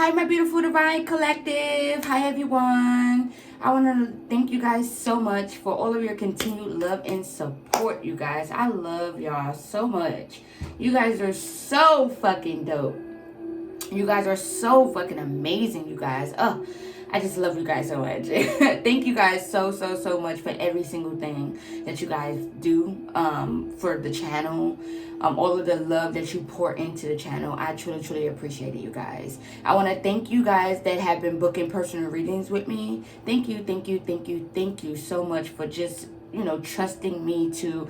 Hi, my beautiful divine collective. Hi, everyone. I want to thank you guys so much for all of your continued love and support, you guys. I love y'all so much. You guys are so fucking dope. You guys are so fucking amazing, you guys. Oh, I just love you guys so much. Thank you guys so much for every single thing that you guys do for the channel. All of the love that you pour into the channel. I truly appreciate it, you guys. I want to thank you guys that have been booking personal readings with me. Thank you so much for just, trusting me to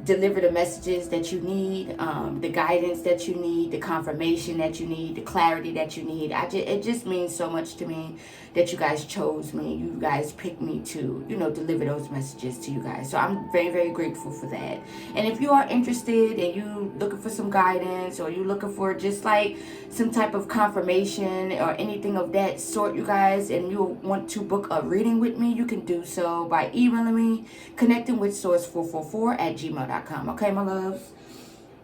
deliver the messages that you need, the guidance that you need, the confirmation that you need, the clarity that you need. It just means so much to me that you guys chose me. You guys picked me to, deliver those messages to you guys. So I'm very grateful for that. And if you are interested and you looking for some guidance, or you looking for just like some type of confirmation or anything of that sort, you guys, and you want to book a reading with me, you can do so by emailing me, connecting with source444@gmail.com. Okay, my loves?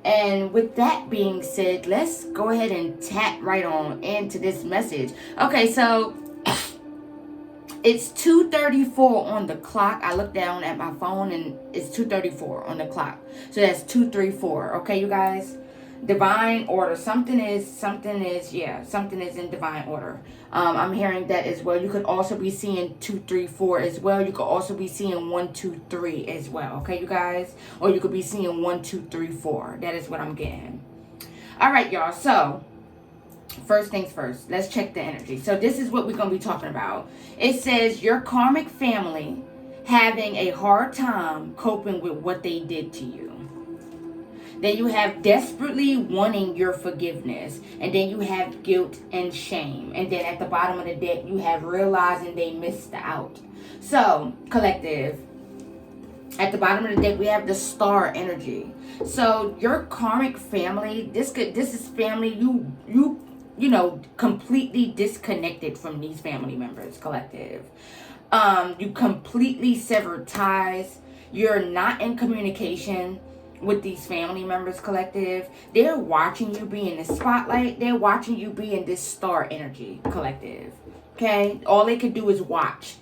And with that being said, let's go ahead and tap right on into this message. Okay, so it's 2:34 on the clock. I looked down at my phone and it's 2:34 on the clock. So that's 234. Okay, you guys? Divine order. Something is in divine order. I'm hearing that as well. You could also be seeing 234 as well. You could also be seeing 123 as well. Okay, you guys? Or you could be seeing 1234. That is what I'm getting. All right, y'all. So first things first, let's check the energy. So this is what we're going to be talking about. It says your karmic family having a hard time coping with what they did to you. Then you have desperately wanting your forgiveness. And then you have guilt and shame. And then at the bottom of the deck, you have realizing they missed out. So, collective, at the bottom of the deck, we have the star energy. So your karmic family, this is family you completely disconnected from these family members, collective. You completely severed ties. You're not in communication with these family members, collective. They're watching you be in the spotlight. They're watching you be in this star energy, collective. Okay? All they could do is watch.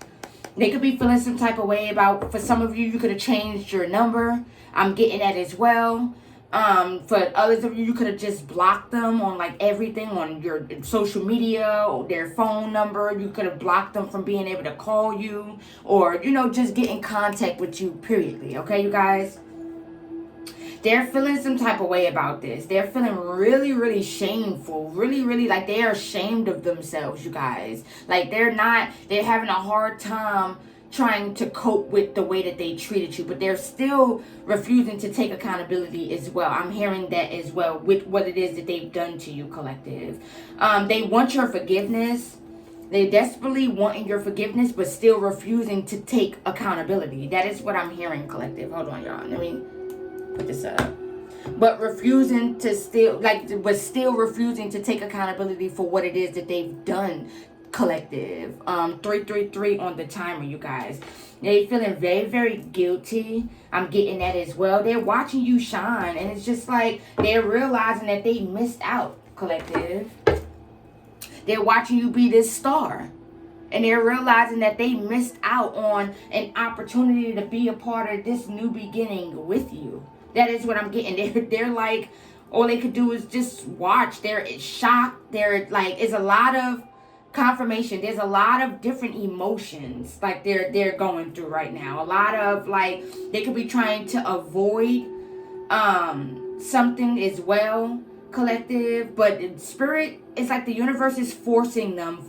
They could be feeling some type of way about, for some of you, you could have changed your number. I'm getting that as well. For others of you, you could have just blocked them on like everything on your social media or their phone number. You could have blocked them from being able to call you or, just get in contact with you, periodly. Okay, you guys? They're feeling some type of way about this. They're feeling really shameful. Really like they're ashamed of themselves, you guys. Like they're having a hard time trying to cope with the way that they treated you, but they're still refusing to take accountability as well. I'm hearing that as well with what it is that they've done to you, collective. They want your forgiveness. They desperately wanting your forgiveness, but still refusing to take accountability. That is what I'm hearing, collective. Hold on, y'all. Let me put this up. But refusing to still refusing to take accountability for what it is that they've done, collective. 333 on the timer, you guys. They feeling very guilty. I'm getting that as well. They're watching you shine, and it's just like they're realizing that they missed out, collective. They're watching you be this star, and they're realizing that they missed out on an opportunity to be a part of this new beginning with you. That is what I'm getting. They're like, all they could do is just watch. They're shocked. They're like, it's a lot of confirmation. There's a lot of different emotions like they're going through right now. A lot of like, they could be trying to avoid something as well, collective. But in spirit, it's like the universe is forcing them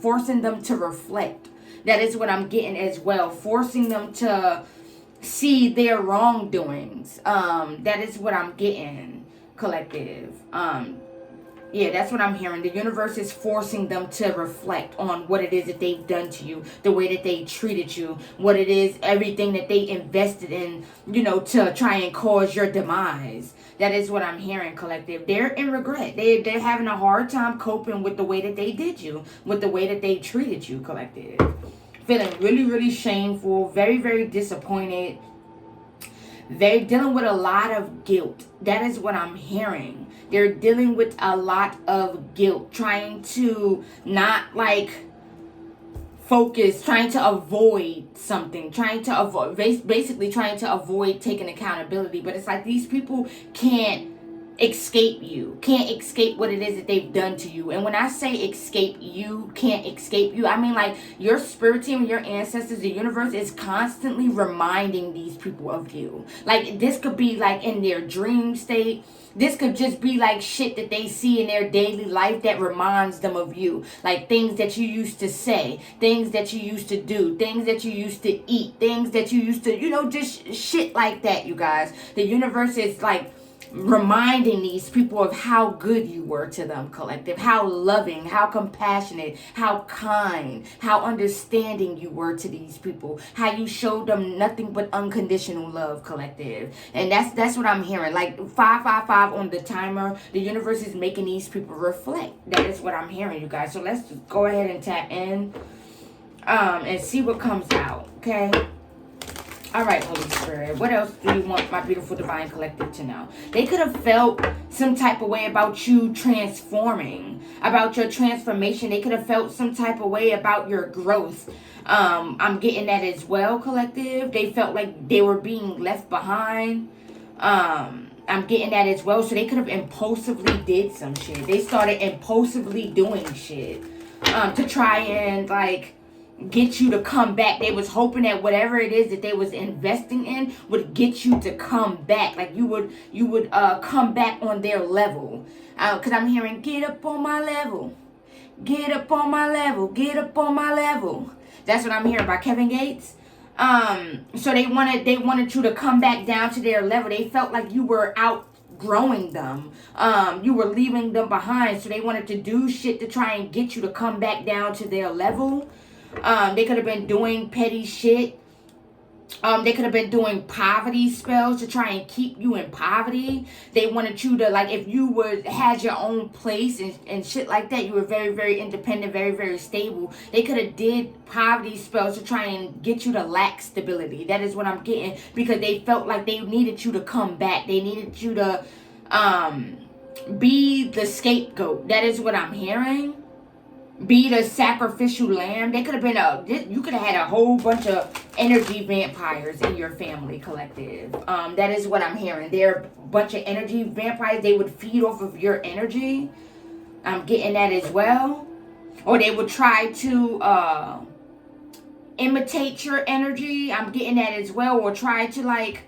to reflect. That is what I'm getting as well. Forcing them to see their wrongdoings. That is what I'm getting, collective. That's what I'm hearing. The universe is forcing them to reflect on what it is that they've done to you, the way that they treated you, what it is, everything that they invested in, to try and cause your demise. That is what I'm hearing, collective. They're in regret. They're having a hard time coping with the way that they did you, with the way that they treated you, collective. Feeling really shameful, very disappointed. They're dealing with a lot of guilt. That is what I'm hearing. They're dealing with a lot of guilt, trying to not like focus, trying to avoid something, basically trying to avoid taking accountability. But it's like these people can't escape you, can't escape what it is that they've done to you. And when I say escape you, can't escape you, I mean like your spirit team, your ancestors, the universe is constantly reminding these people of you. Like this could be like in their dream state. This could just be like shit that they see in their daily life that reminds them of you. Like things that you used to say, things that you used to do, things that you used to eat, things that you used to, just shit like that, you guys. The universe is like reminding these people of how good you were to them, collective, how loving, how compassionate, how kind, how understanding you were to these people, how you showed them nothing but unconditional love, collective. And that's what I'm hearing. Like 555 on the timer, the universe is making these people reflect. That is what I'm hearing, you guys. So let's just go ahead and tap in and see what comes out. Okay. All right, Holy Spirit, what else do you want my beautiful divine collective to know? They could have felt some type of way about you transforming, about your transformation. They could have felt some type of way about your growth. I'm getting that as well, collective. They felt like they were being left behind. I'm getting that as well. So they could have impulsively did some shit. They started impulsively doing shit to try and like get you to come back. They was hoping that whatever it is that they was investing in would get you to come back. Like you would come back on their level. Because I'm hearing, get up on my level. Get up on my level. Get up on my level. That's what I'm hearing by Kevin Gates. So they wanted you to come back down to their level. They felt like you were outgrowing them. You were leaving them behind. So they wanted to do shit to try and get you to come back down to their level. They could have been doing petty shit. They could have been doing poverty spells to try and keep you in poverty. They wanted you to, like, if you had your own place and shit like that, you were very, very independent, very, very stable. They could have did poverty spells to try and get you to lack stability. That is what I'm getting, because they felt like they needed you to come back. They needed you to be the scapegoat. That is what I'm hearing. Be the sacrificial lamb. They could have been you could have had a whole bunch of energy vampires in your family, collective. That is what I'm hearing. They're a bunch of energy vampires. They would feed off of your energy. I'm getting that as well. Or they would try to imitate your energy. I'm getting that as well. Or try to like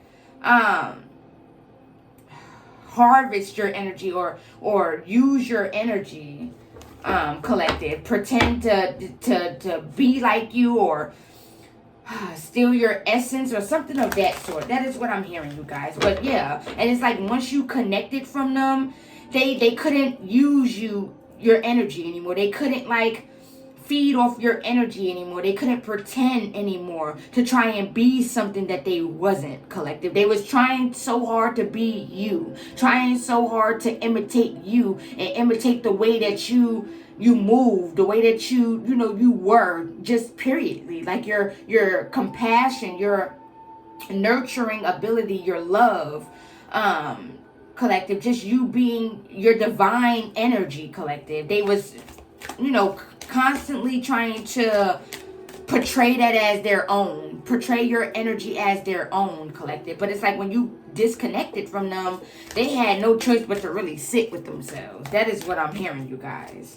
harvest your energy or use your energy. Collective, pretend to be like you or steal your essence or something of that sort. That is what I'm hearing, you guys. But yeah, and it's like once you connected from them, they couldn't use your energy anymore. They couldn't like feed off your energy anymore. They couldn't pretend anymore to try and be something that they wasn't, collective. They was trying so hard to be you, trying so hard to imitate you and imitate the way that you move, the way that you were, just periodly. Like your compassion, your nurturing ability, your love, collective, just you being your divine energy, collective. They was, constantly trying to portray that as their own, portray your energy as their own, collective. But it's like when you disconnected from them, they had no choice but to really sit with themselves. That is what I'm hearing, you guys.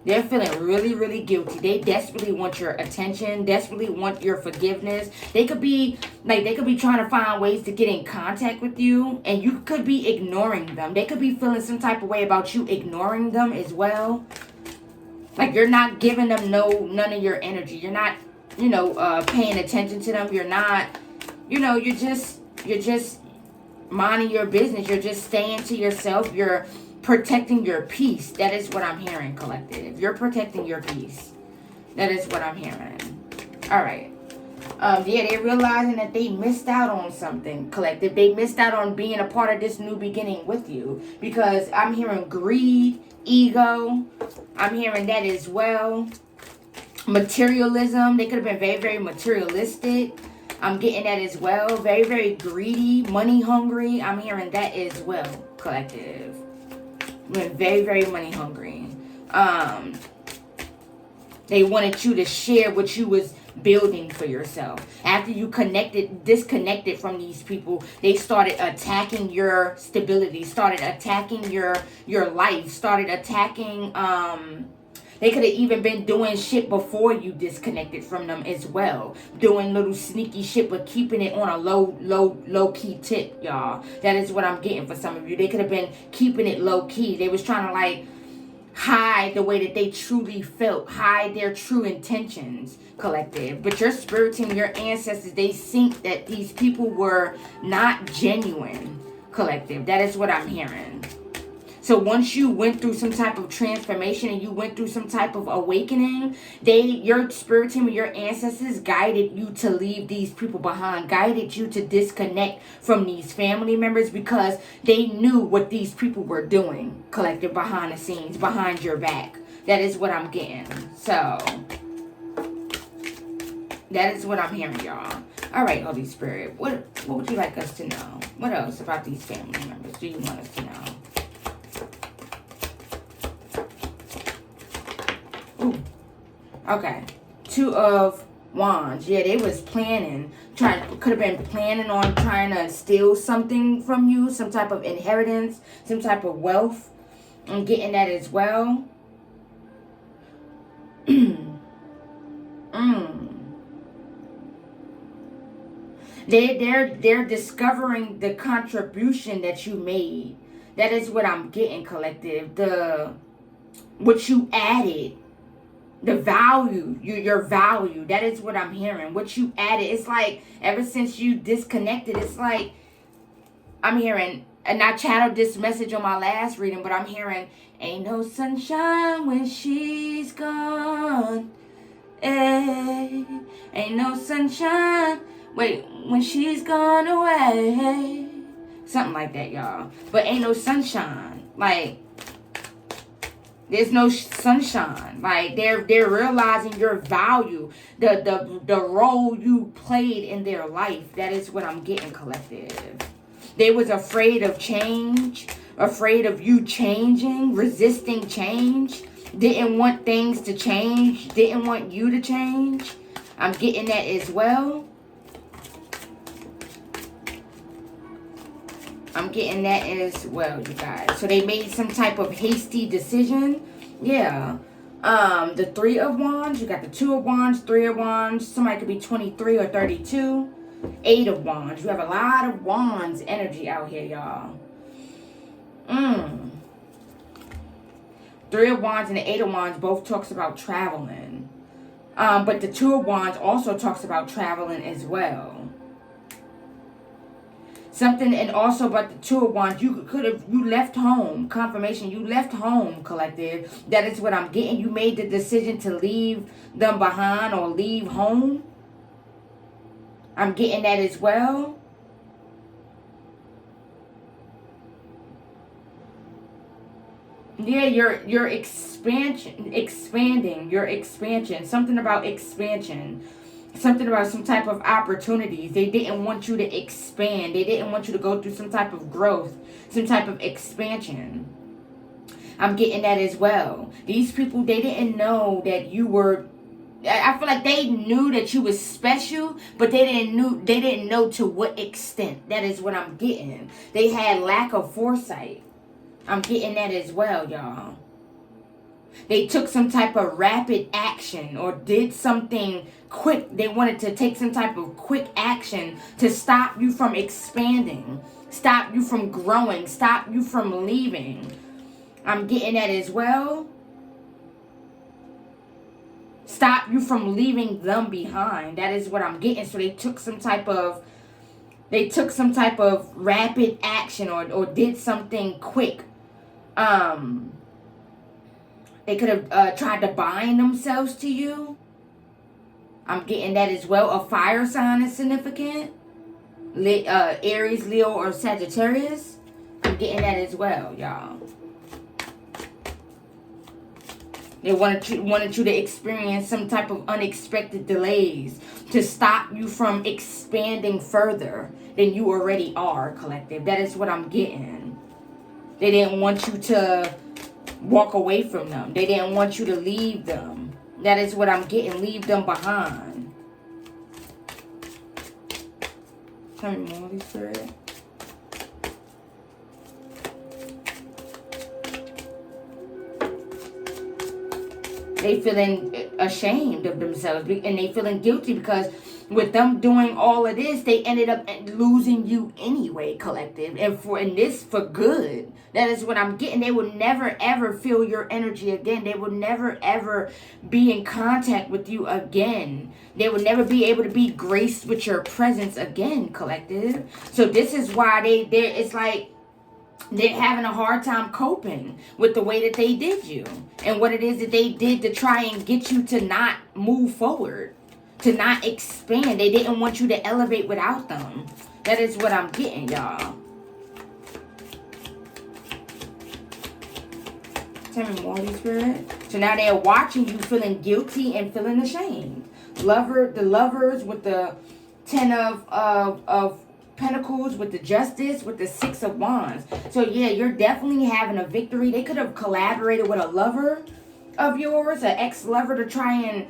They're feeling really, really guilty. They desperately want your attention, desperately want your forgiveness. They could be trying to find ways to get in contact with you, and you could be ignoring them. They could be feeling some type of way about you ignoring them as well. Like you're not giving them none of your energy. You're not, paying attention to them. You're not, you're just minding your business. You're just staying to yourself. You're protecting your peace. That is what I'm hearing, collective. You're protecting your peace. That is what I'm hearing. All right. Yeah, they're realizing that they missed out on something, collective. They missed out on being a part of this new beginning with you, because I'm hearing greed, ego. I'm hearing that as well. Materialism. They could have been very, very materialistic. I'm getting that as well. Very, very greedy, money hungry. I'm hearing that as well, collective. Very, very money hungry. They wanted you to share what you was building for yourself. After you disconnected from these people, they started attacking your stability, started attacking your life, started attacking, they could have even been doing shit before you disconnected from them as well. Doing little sneaky shit, but keeping it on a low key tip, y'all. That is what I'm getting for some of you. They could have been keeping it low key. They was trying to like hide the way that they truly felt, hide their true intentions, collective. But your spirit team, your ancestors, they think that these people were not genuine, collective. That is what I'm hearing. So once you went through some type of transformation and you went through some type of awakening, your spirit team and your ancestors guided you to leave these people behind, guided you to disconnect from these family members because they knew what these people were doing, collective, behind the scenes, behind your back. That is what I'm getting. So that is what I'm hearing, y'all. All right, Holy Spirit, what would you like us to know? What else about these family members do you want us to know? Ooh. Okay. 2 of Wands. Yeah, they was planning. Could have been planning on trying to steal something from you. Some type of inheritance. Some type of wealth. I'm getting that as well. They're discovering the contribution that you made. That is what I'm getting, collective. What you added. The value, your value, that is what I'm hearing. What you added, it's like ever since you disconnected, it's like I'm hearing, and I channeled this message on my last reading, but I'm hearing, ain't no sunshine when she's gone. Hey, ain't no sunshine, when she's gone away. Something like that, y'all. But ain't no sunshine, like, there's no sunshine. Like they're realizing your value, the role you played in their life. That is what I'm getting, collective. They was afraid of change, afraid of you changing, resisting change, didn't want things to change, didn't want you to change. I'm getting that as well. I'm getting that as well, you guys. So they made some type of hasty decision. Yeah. The 3 of Wands. You got the 2 of Wands, 3 of Wands. Somebody could be 23 or 32. 8 of Wands. You have a lot of Wands energy out here, y'all. 3 of Wands and the 8 of Wands both talks about traveling. But the 2 of Wands also talks about traveling as well. Something, and also about the 2 of Wands, you left home. Confirmation, you left home, collective. That is what I'm getting. You made the decision to leave them behind or leave home. I'm getting that as well. Yeah, your expanding, your expansion. Something about expansion. Something about some type of opportunities. They didn't want you to expand. They didn't want you to go through some type of growth, some type of expansion. I'm getting that as well. These people, they didn't know that you were, I feel like they knew that you was special, but they didn't know to what extent. That is what I'm getting. They had lack of foresight. I'm getting that as well, y'all. They took some type of rapid action or did something quick. They wanted to take some type of quick action to stop you from expanding, stop you from growing, stop you from leaving. I'm getting that as well. Stop you from leaving them behind. That is what I'm getting. So they took some type of rapid action or did something quick. They could have tried to bind themselves to you. I'm getting that as well. A fire sign is significant. Aries, Leo, or Sagittarius. I'm getting that as well, y'all. They wanted you to experience some type of unexpected delays to stop you from expanding further than you already are, collective. That is what I'm getting. They didn't want you to walk away from them. They didn't want you to leave them. That is what I'm getting. Leave them behind. Tell me more, Holy Spirit. They feeling ashamed of themselves, and they feeling guilty because with them doing all of this, they ended up losing you anyway, collective. And this for good. That is what I'm getting. They will never ever feel your energy again. They will never ever be in contact with you again. They will never be able to be graced with your presence again, collective. So this is why it's like they're having a hard time coping with the way that they did you and what it is that they did to try and get you to not move forward, to not expand. They didn't want you to elevate without them. That is what I'm getting, y'all. Tell me more, Holy Spirit. So now they're watching you feeling guilty and feeling ashamed. The lovers with the 10 of Pentacles, with the Justice, with the 6 of Wands. So yeah, you're definitely having a victory. They could have collaborated with a lover of yours, an ex-lover, to try and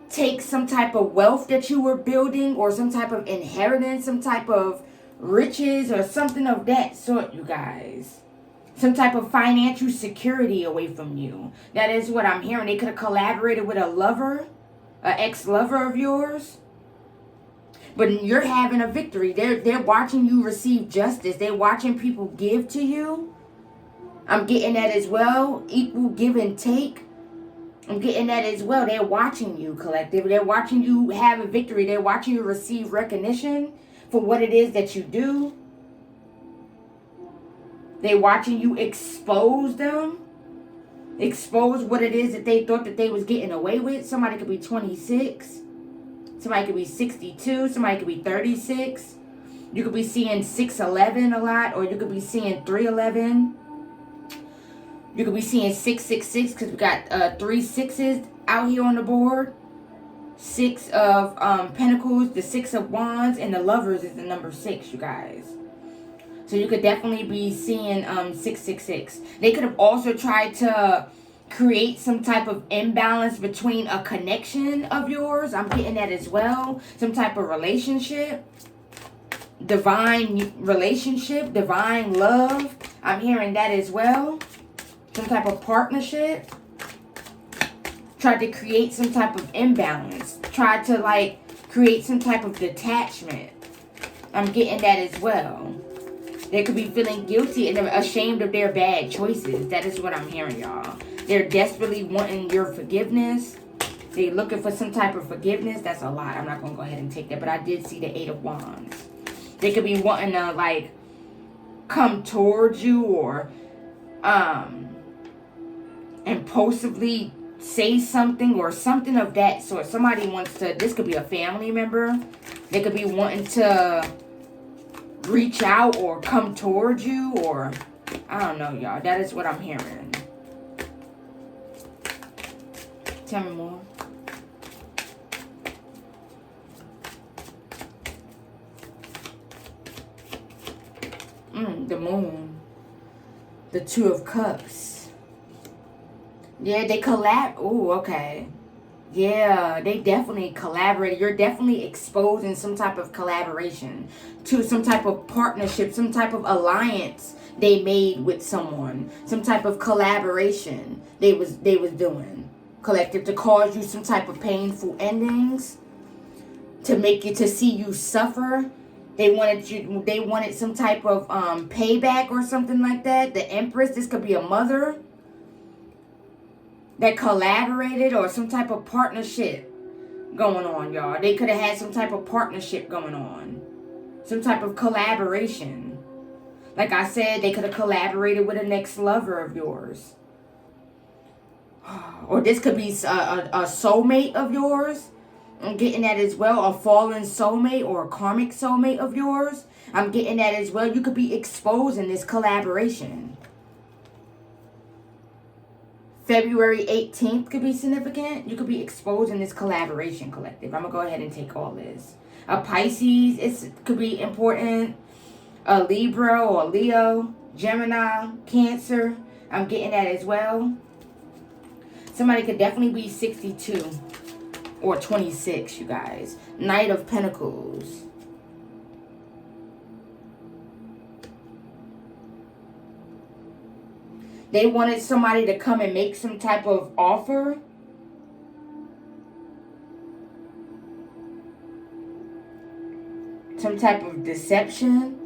take some type of wealth that you were building, or some type of inheritance, some type of riches, or something of that sort, you guys. Some type of financial security away from you. That is what I'm hearing. They could have collaborated with a lover, an ex-lover of yours. But you're having a victory. They're watching you receive justice. They're watching people give to you. I'm getting that as well. Equal give and take. I'm getting that as well. They're watching you, collective. They're watching you have a victory. They're watching you receive recognition for what it is that you do. They're watching you expose them. Expose what it is that they thought that they was getting away with. Somebody could be 26. Somebody could be 62. Somebody could be 36. You could be seeing 611 a lot. Or you could be seeing 311. You could be seeing 666. Because we got 3 6s out here on the board. 6 of Pentacles. The 6 of Wands. And the Lovers is the number 6, you guys. So you could definitely be seeing 666. They could have also tried to create some type of imbalance between a connection of yours. I'm getting that as well. Some type of relationship. Divine relationship. Divine love. I'm hearing that as well. Some type of partnership. Tried to create some type of imbalance. Tried to like create some type of detachment. I'm getting that as well. They could be feeling guilty and they're ashamed of their bad choices. That is what I'm hearing, y'all. They're desperately wanting your forgiveness. They're looking for some type of forgiveness. That's a lot. I'm not going to go ahead and take that. But I did see the 8 of Wands. They could be wanting to, like, come towards you or impulsively say something or something of that sort. Somebody wants to, this could be a family member. They could be wanting to reach out or come towards you, or I don't know, y'all. That is what I'm hearing. Tell me more. The Moon. The 2 of Cups. Yeah, they collab. Oh, okay. Yeah, they definitely collaborated. You're definitely exposing some type of collaboration to some type of partnership, some type of alliance they made with someone, some type of collaboration they was doing, collective, to cause you some type of painful endings, to make you, to see you suffer. They wanted some type of payback or something like that. The Empress, this could be a mother that collaborated, or some type of partnership going on, y'all. They could have had some type of partnership going on. Some type of collaboration. Like I said, they could have collaborated with an ex-lover of yours. Or this could be a soulmate of yours. I'm getting that as well. A fallen soulmate or a karmic soulmate of yours. I'm getting that as well. You could be exposing this collaboration. February 18th could be significant. You could be exposing this collaboration, collective. I'm going to go ahead and take all this. A Pisces could be important. A Libra or a Leo. Gemini. Cancer. I'm getting that as well. Somebody could definitely be 62 or 26, you guys. Knight of Pentacles. They wanted somebody to come and make some type of offer. Some type of deception.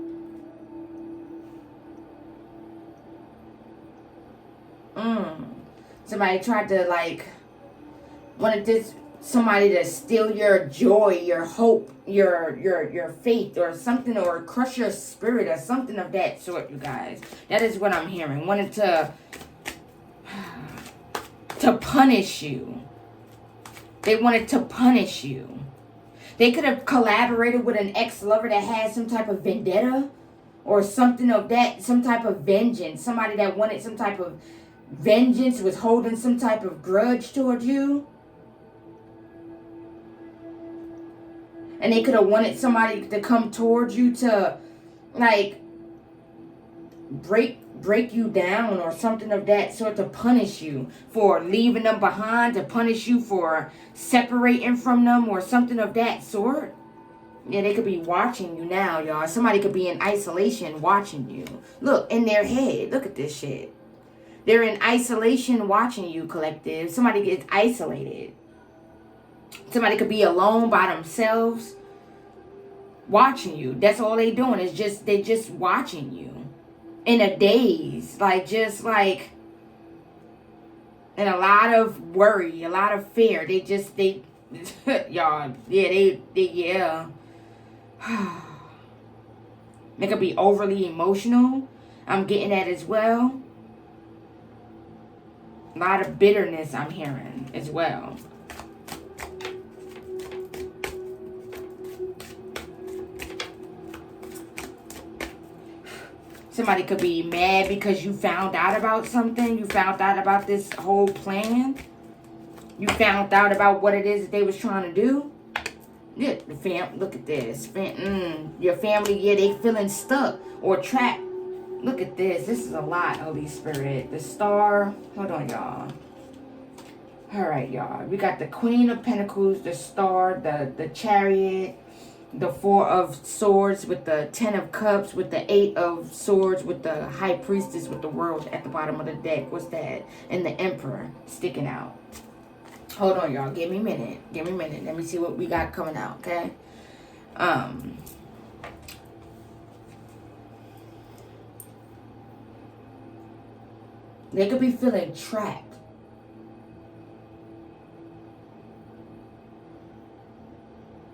Somebody tried to wanted somebody to steal your joy, your hope, your faith or something, or crush your spirit or something of that sort, you guys. That is what I'm hearing. Wanted to punish you. They wanted to punish you. They could have collaborated with an ex-lover that had some type of vendetta or something of that, some type of vengeance. Somebody that wanted some type of vengeance, was holding some type of grudge towards you. And they could have wanted somebody to come towards you to, break you down or something of that sort, to punish you for leaving them behind, to punish you for separating from them or something of that sort. Yeah, they could be watching you now, y'all. Somebody could be in isolation watching you. Look, in their head. Look at this shit. They're in isolation watching you, collective. Somebody gets isolated. Somebody could be alone by themselves watching you. That's all they doing is they just watching you. In a daze. And a lot of worry, a lot of fear. Y'all, yeah. They could be overly emotional. I'm getting that as well. A lot of bitterness I'm hearing as well. Somebody could be mad because you found out about something. You found out about this whole plan. You found out about what it is that they was trying to do. Yeah, look at this. Your family, yeah, they feeling stuck or trapped. Look at this. This is a lot, Holy Spirit. The Star. Hold on, y'all. All right, y'all. We got the Queen of Pentacles, the Star, the Chariot, the Four of Swords with the Ten of Cups, with the Eight of Swords, with the High Priestess, with the World at the bottom of the deck. What's that? And the Emperor sticking out. Hold on, y'all. Give me a minute. Let me see what we got coming out, okay? They could be feeling trapped.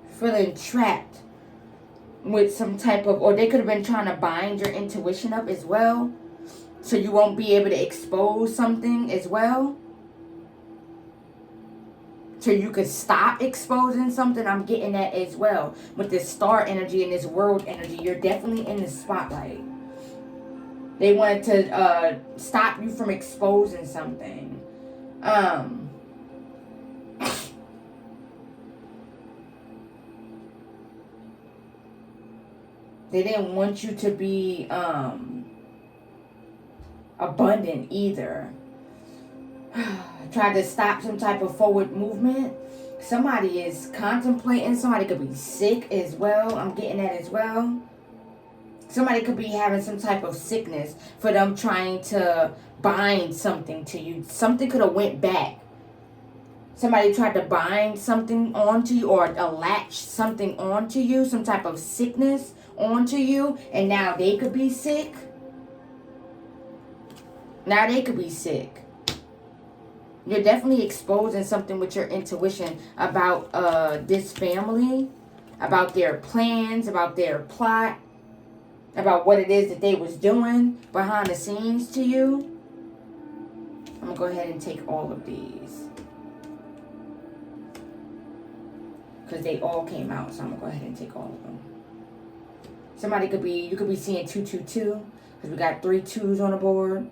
Feeling trapped with some type of, or they could have been trying to bind your intuition up as well, so you won't be able to expose something as well, so you could stop exposing something. I'm getting that as well. With this Star energy and this World energy, you're definitely in the spotlight. They wanted to stop you from exposing something. They didn't want you to be abundant either. Tried to stop some type of forward movement. Somebody is contemplating. Somebody could be sick as well. I'm getting that as well. Somebody could be having some type of sickness for them trying to bind something to you. Something could have went back. Somebody tried to bind something onto you or latch something onto you. Some type of sickness onto you. And now they could be sick. Now they could be sick. You're definitely exposing something with your intuition about this family. About their plans. About their plot. About what it is that they was doing behind the scenes to you. I'm going to go ahead and take all of these. Because they all came out. So I'm going to go ahead and take all of them. Somebody could be, you could be seeing 222. Because we got 3 2s on the board.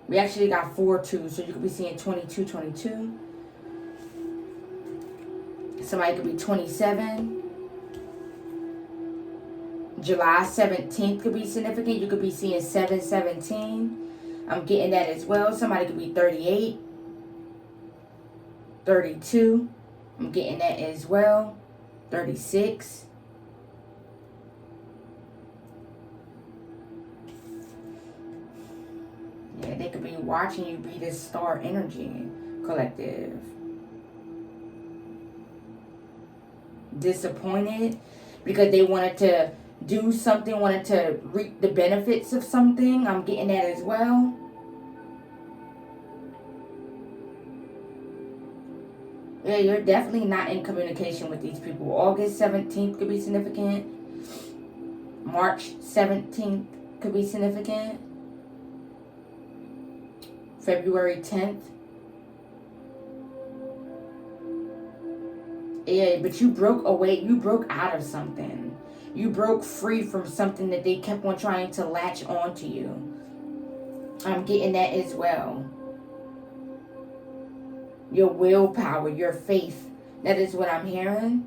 We actually got 4 2, so you could be seeing 22, 22. Somebody could be 27. July 17th could be significant. You could be seeing 717. I'm getting that as well. Somebody could be 38. 32. I'm getting that as well. 36. Yeah, they could be watching you be this star energy collective. Disappointed because they wanted to do something, wanted to reap the benefits of something. I'm getting that as well. Yeah, you're definitely not in communication with these people. August 17th could be significant. March 17th could be significant. February 10th. Yeah, but you broke away. You broke out of something. You broke free from something that they kept on trying to latch onto you. I'm getting that as well. Your willpower, your faith. That is what I'm hearing.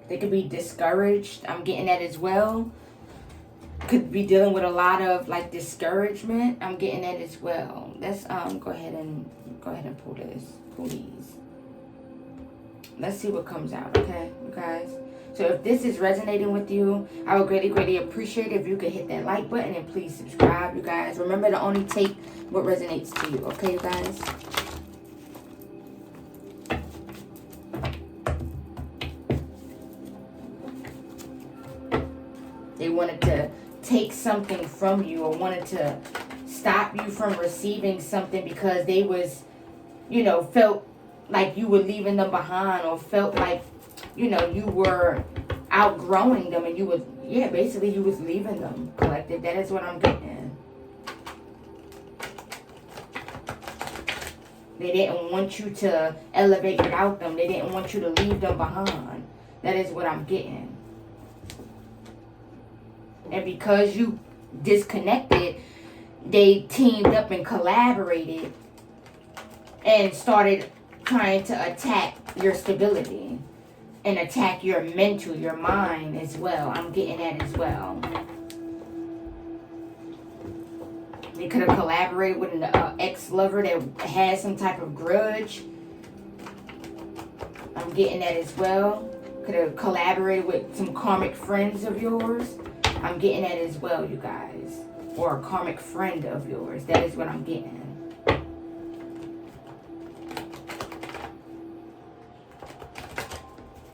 They could be discouraged. I'm getting that as well. Could be dealing with a lot of like discouragement. I'm getting that as well. Let's go ahead and pull this. Pull these. Let's see what comes out, okay, you guys? So if this is resonating with you, I would greatly, greatly appreciate it if you could hit that like button and please subscribe, you guys. Remember to only take what resonates to you, okay, you guys? They wanted to take something from you or wanted to stop you from receiving something because they was, you know, felt like you were leaving them behind or felt like, you know, you were outgrowing them and you was, yeah, basically you was leaving them, collective. That is what I'm getting. They didn't want you to elevate without them. They didn't want you to leave them behind. That is what I'm getting. And because you disconnected, they teamed up and collaborated and started trying to attack your stability and attack your mental, your mind as well. I'm getting that as well. They could have collaborated with an ex-lover that had some type of grudge. I'm getting that as well. Could have collaborated with some karmic friends of yours. I'm getting that as well, you guys. Or a karmic friend of yours. That is what I'm getting.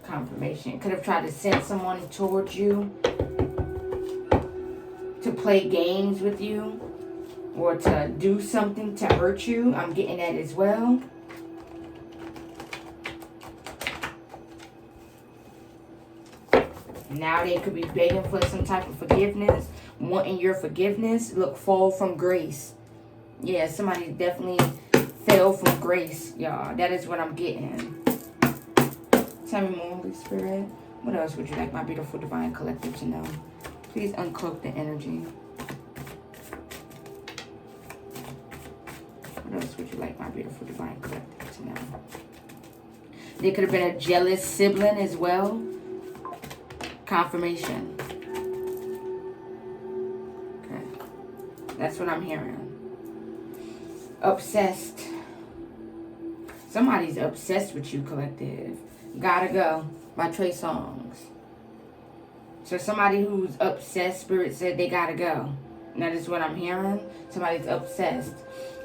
Confirmation. Could have tried to send someone towards you to play games with you or to do something to hurt you. I'm getting that as well. Now they could be begging for some type of forgiveness, wanting your forgiveness. Look, fall from grace. Yeah, somebody definitely fell from grace, y'all. That is what I'm getting. Tell me more, Holy Spirit. What else would you like my beautiful divine collective to know? Please uncloak the energy. What else would you like my beautiful divine collective to know? There could have been a jealous sibling as well. Confirmation. Okay. That's what I'm hearing. Obsessed. Somebody's obsessed with you, collective. Gotta Go by Trey Songz. So somebody who's obsessed, Spirit said they gotta go. And that is what I'm hearing. Somebody's obsessed.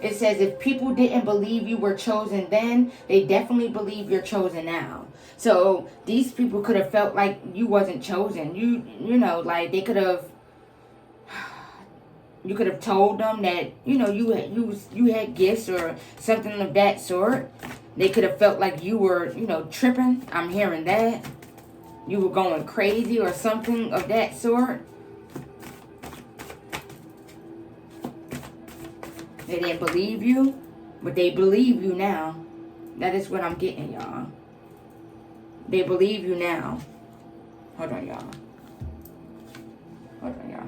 It says if people didn't believe you were chosen then, they definitely believe you're chosen now. So these people could have felt like you wasn't chosen. You know, like they could have, you could have told them that, you know, you had gifts or something of that sort. They could have felt like you were, you know, tripping. I'm hearing that. You were going crazy or something of that sort. They didn't believe you, but they believe you now. That is what I'm getting, y'all. They believe you now. Hold on, y'all. Hold on, y'all.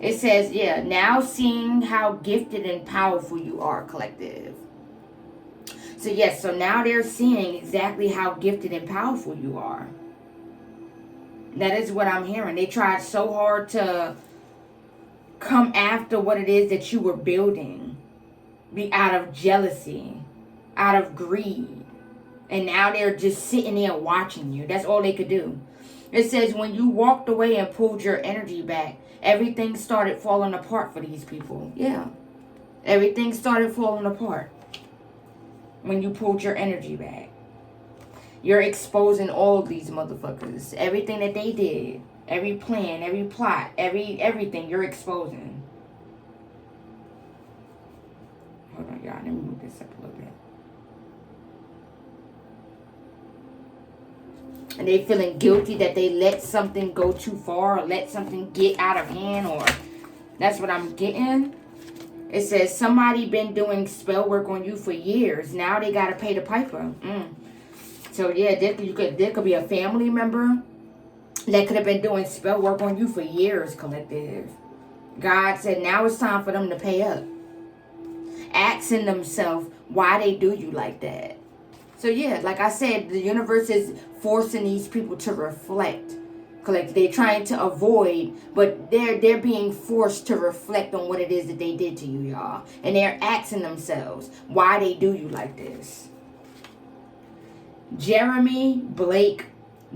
It says, yeah, now seeing how gifted and powerful you are, collective. So, yes, so now they're seeing exactly how gifted and powerful you are. That is what I'm hearing. They tried so hard to come after what it is that you were building. Be out of jealousy, out of greed. And now they're just sitting there watching you. That's all they could do. It says when you walked away and pulled your energy back, everything started falling apart for these people. Yeah. Everything started falling apart when you pulled your energy back. You're exposing all of these motherfuckers. Everything that they did. Every plan, every plot, everything you're exposing. Hold on, y'all. Let me move this up a little bit. And they feeling guilty that they let something go too far or let something get out of hand, or that's what I'm getting. It says somebody been doing spell work on you for years. Now they got to pay the piper. So yeah, there could be a family member that could have been doing spell work on you for years, collective. God said now it's time for them to pay up. Asking themselves why they do you like that. So yeah, like I said, the universe is forcing these people to reflect. Collect. They're trying to avoid, but they're being forced to reflect on what it is that they did to you, y'all. And they're asking themselves why they do you like this. Jeremy, Blake,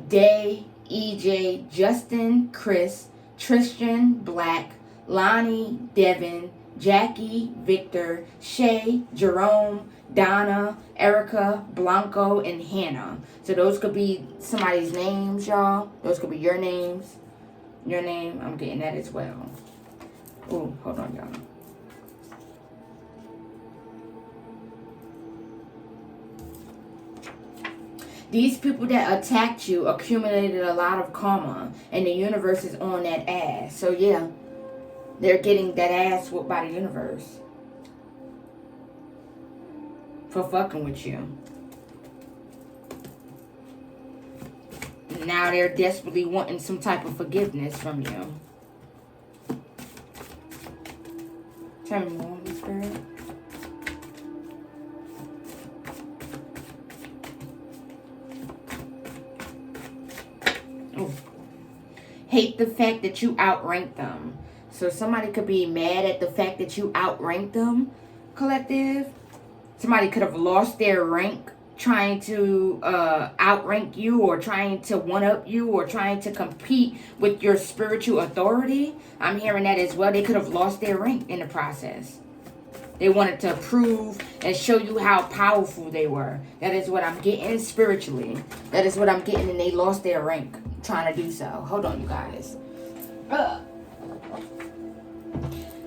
Day, EJ, Justin, Chris, Tristan, Black, Lonnie, Devin, Jackie, Victor, Shay, Jerome, Donna, Erica, Blanco, and Hannah. So those could be somebody's names, y'all. Those could be your names. Your name. I'm getting that as well. Oh, hold on, y'all. These people that attacked you accumulated a lot of karma, and the universe is on that ass. So yeah, they're getting that ass whooped by the universe for fucking with you. Now they're desperately wanting some type of forgiveness from you. Tell me more, Holy Spirit. Oh. Hate the fact that you outranked them. So somebody could be mad at the fact that you outranked them, collective. Somebody could have lost their rank trying to outrank you, or trying to one-up you, or trying to compete with your spiritual authority. I'm hearing that as well. They could have lost their rank in the process. They wanted to prove and show you how powerful they were. That is what I'm getting spiritually. That is what I'm getting, and they lost their rank trying to do so. Hold on, you guys.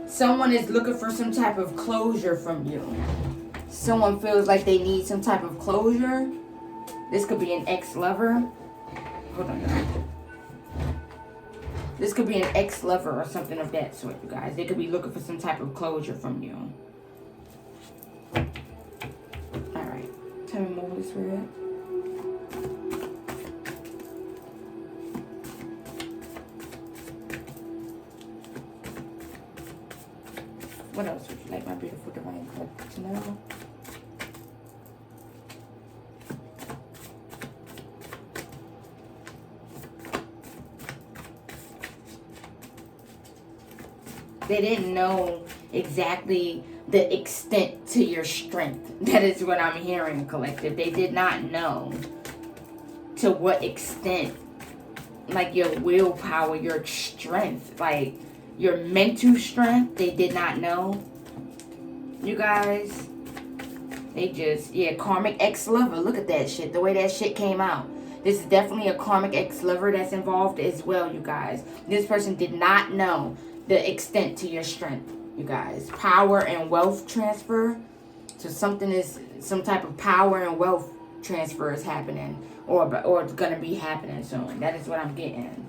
Someone is looking for some type of closure from you. Someone feels like they need some type of closure. This could be an ex-lover. Hold on, guys. This could be an ex-lover or something of that sort, you guys. They could be looking for some type of closure from you. Alright. Tell me more, Holy Spirit. What else would you like my beautiful divine collective to know? They didn't know exactly the extent to your strength. That is what I'm hearing, collective. They did not know to what extent, like your willpower, your strength, like your mental strength. They did not know. You guys, they just, yeah, karmic ex-lover. Look at that shit, the way that shit came out. This is definitely a karmic ex-lover that's involved as well, you guys. This person did not know the extent to your strength, you guys. Power and wealth transfer. So something is, some type of power and wealth transfer is happening, or it's going to be happening soon. That is what I'm getting.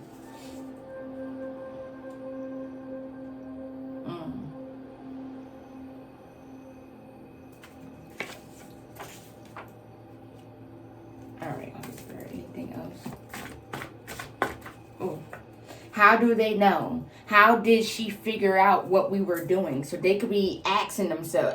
How do they know? How did she figure out what we were doing? So they could be asking themselves,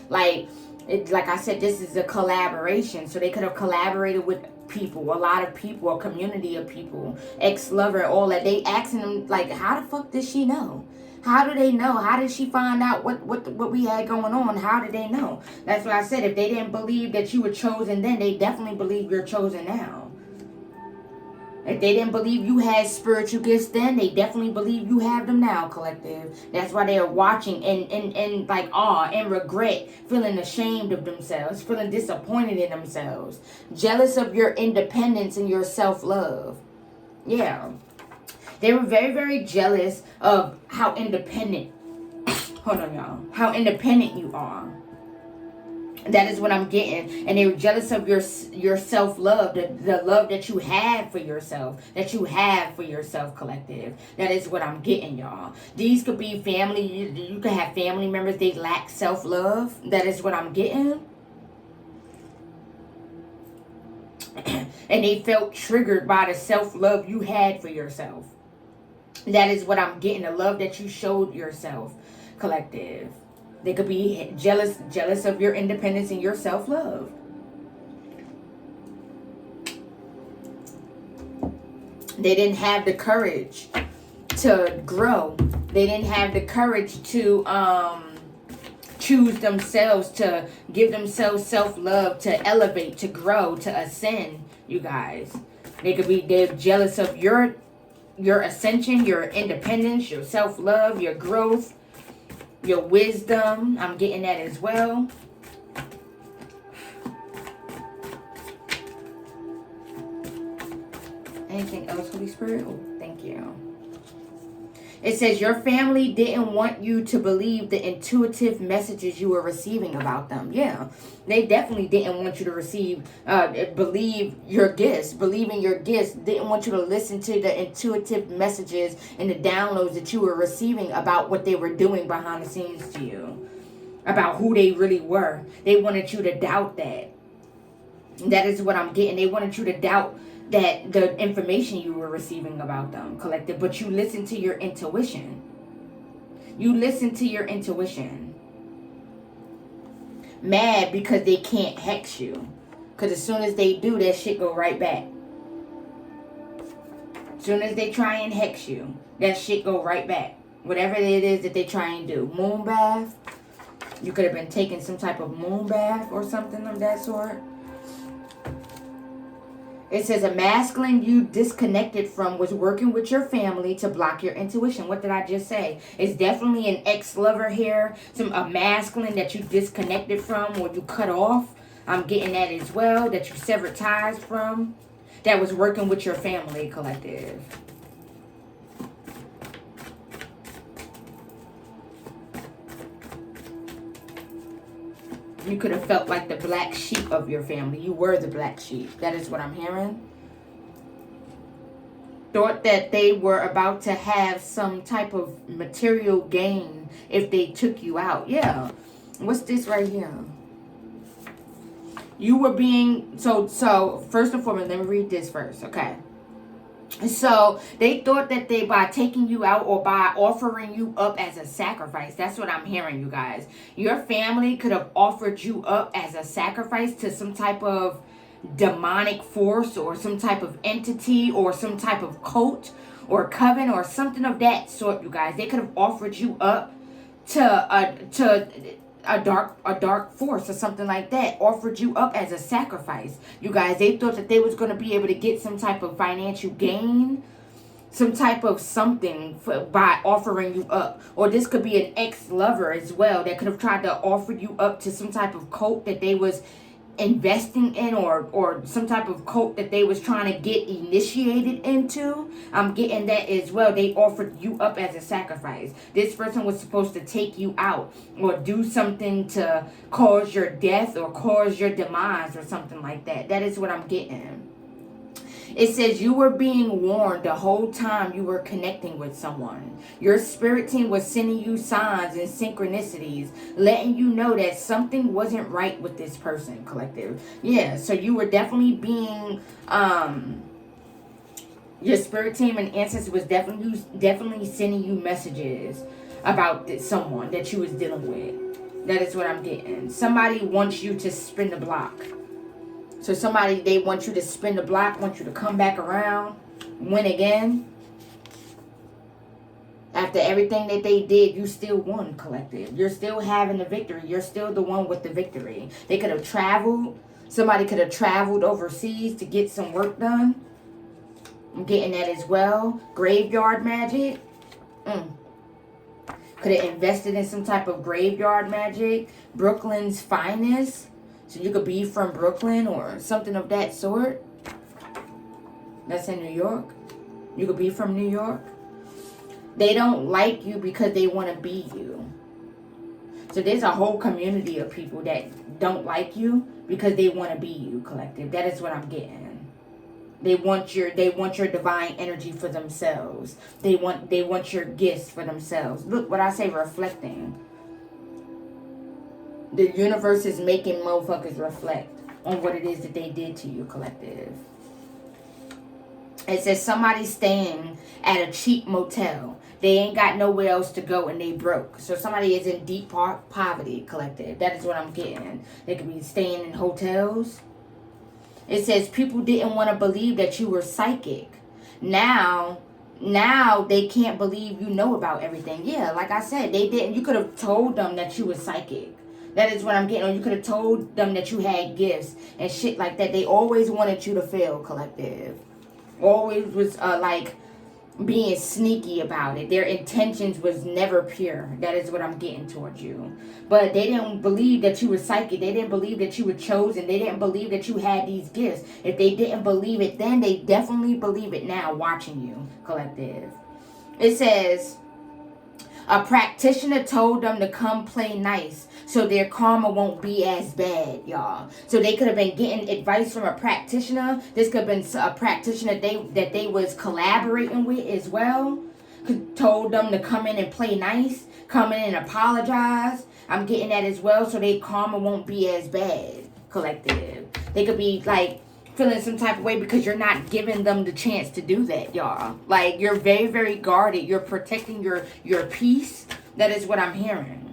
like I said, this is a collaboration. So they could have collaborated with people, a lot of people, a community of people, ex-lover, all that. They asking them, like, how the fuck did she know? How do they know? How did she find out what we had going on? How did they know? That's what I said. If they didn't believe that you were chosen then, they definitely believe you're chosen now. If they didn't believe you had spiritual gifts then, they definitely believe you have them now, collective. That's why they are watching and like awe and regret, feeling ashamed of themselves, feeling disappointed in themselves, jealous of your independence and your self-love. Yeah. They were very, very jealous of how independent, hold on y'all, how independent you are. That is what I'm getting. And they were jealous of your self-love, the love that you have for yourself, collective. That is what I'm getting, y'all. These could be family. You could have family members. They lack self-love. That is what I'm getting. And they felt triggered by the self-love you had for yourself. That is what I'm getting. The love that you showed yourself, collective. They could be jealous of your independence and your self-love. They didn't have the courage to grow. They didn't have the courage to choose themselves, to give themselves self-love, to elevate, to grow, to ascend, you guys. They're jealous of your ascension, your independence, your self-love, your growth, your wisdom. I'm getting that as well. Anything else, Holy Spirit? Oh, thank you. It says your family didn't want you to believe the intuitive messages you were receiving about them. Yeah, they definitely didn't want you to believe your gifts, believe in your gifts. Didn't want you to listen to the intuitive messages and the downloads that you were receiving about what they were doing behind the scenes to you, about who they really were. They wanted you to doubt that. That is what I'm getting. They wanted you to doubt that the information you were receiving about them, collective. But you listen to your intuition. You listen to your intuition. Mad because they can't hex you. Because as soon as they do, that shit go right back. As soon as they try and hex you, that shit go right back. Whatever it is that they try and do. Moon bath. You could have been taking some type of moon bath or something of that sort. It says a masculine you disconnected from was working with your family to block your intuition. What did I just say? It's definitely an ex-lover here. A masculine that you disconnected from or you cut off. I'm getting that as well. That you severed ties from. That was working with your family, collective. You could have felt like the black sheep of your family. You were the black sheep. That is what I'm hearing. Thought that they were about to have some type of material gain if they took you out. Yeah. What's this right here? You were being... So first and foremost, let me read this first. Okay. So they thought that by taking you out or by offering you up as a sacrifice. That's what I'm hearing, you guys. Your family could have offered you up as a sacrifice to some type of demonic force or some type of entity or some type of cult or coven or something of that sort, you guys. They could have offered you up to a dark force or something like that, offered you up as a sacrifice. You guys, they thought that they was going to be able to get some type of financial gain, some type of something by offering you up. Or this could be an ex-lover as well that could have tried to offer you up to some type of cult that they was investing in or some type of cult that they was trying to get initiated into. I'm getting that as well. They offered you up as a sacrifice. This person was supposed to take you out or do something to cause your death or cause your demise or something like that. That is what I'm getting. It says you were being warned the whole time you were connecting with someone. Your spirit team was sending you signs and synchronicities, letting you know that something wasn't right with this person, collective. Yeah, so you were definitely being Your spirit team and ancestors was definitely sending you messages about someone that you was dealing with. That is what I'm getting. Somebody wants you to spin the block. So somebody, they want you to spin the block, want you to come back around, win again. After everything that they did, you still won, collective. You're still having the victory. You're still the one with the victory. They could have traveled. Somebody could have traveled overseas to get some work done. I'm getting that as well. Graveyard magic. Could have invested in some type of graveyard magic. Brooklyn's finest. So you could be from Brooklyn or something of that sort. That's in New York. You could be from New York. They don't like you because they want to be you. So there's a whole community of people that don't like you because they want to be you, collective. That is what I'm getting. They want your divine energy for themselves. They want your gifts for themselves. Look what I say, reflecting. The universe is making motherfuckers reflect on what it is that they did to you, collective. It says somebody's staying at a cheap motel. They ain't got nowhere else to go and they broke. So somebody is in deep poverty, collective. That is what I'm getting. They could be staying in hotels. It says people didn't want to believe that you were psychic. Now they can't believe you know about everything. Yeah, like I said, they didn't. You could have told them that you were psychic. That is what I'm getting. Or you could have told them that you had gifts and shit like that. They always wanted you to fail, collective. Always was like being sneaky about it. Their intentions was never pure. That is what I'm getting towards you. But they didn't believe that you were psychic. They didn't believe that you were chosen. They didn't believe that you had these gifts. If they didn't believe it then, they definitely believe it now watching you, collective. It says a practitioner told them to come play nice so their karma won't be as bad, y'all. So they could have been getting advice from a practitioner. This could have been a practitioner that they was collaborating with as well. Told them to come in and play nice, come in and apologize. I'm getting that as well, so their karma won't be as bad, collective. They could be like feeling some type of way because you're not giving them the chance to do that, y'all. Like, you're very, very guarded. You're protecting your peace. That is what I'm hearing.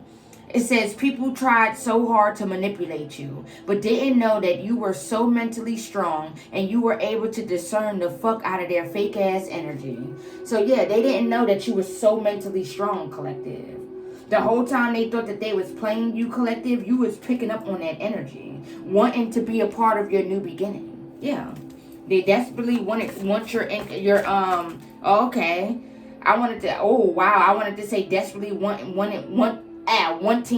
It says people tried so hard to manipulate you, but didn't know that you were so mentally strong and you were able to discern the fuck out of their fake ass energy. So yeah, they didn't know that you were so mentally strong, collective. The whole time they thought that they was playing you, collective, you was picking up on that energy, wanting to be a part of your new beginning. Yeah, they desperately want your okay. I wanted to say desperately wanting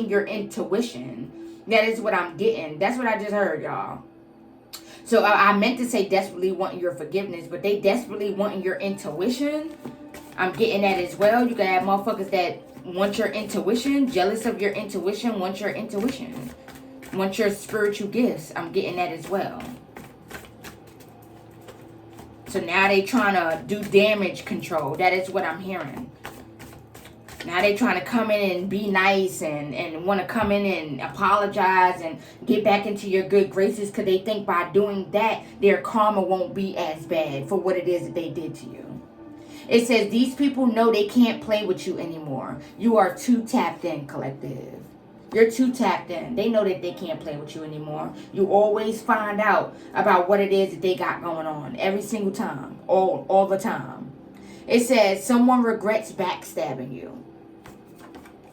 your intuition. That is what I'm getting. That's what I just heard, y'all. So I meant to say desperately wanting your forgiveness, but they desperately wanting your intuition. I'm getting that as well. You can have motherfuckers that want your intuition, jealous of your intuition, want your intuition, want your spiritual gifts. I'm getting that as well. So now they trying to do damage control. That is what I'm hearing. Now they trying to come in and be nice and want to come in and apologize and get back into your good graces because they think by doing that, their karma won't be as bad for what it is that they did to you. It says these people know they can't play with you anymore. You are too tapped in, collective. You're too tapped in. They know that they can't play with you anymore. You always find out about what it is that they got going on every single time, all the time. It says someone regrets backstabbing you.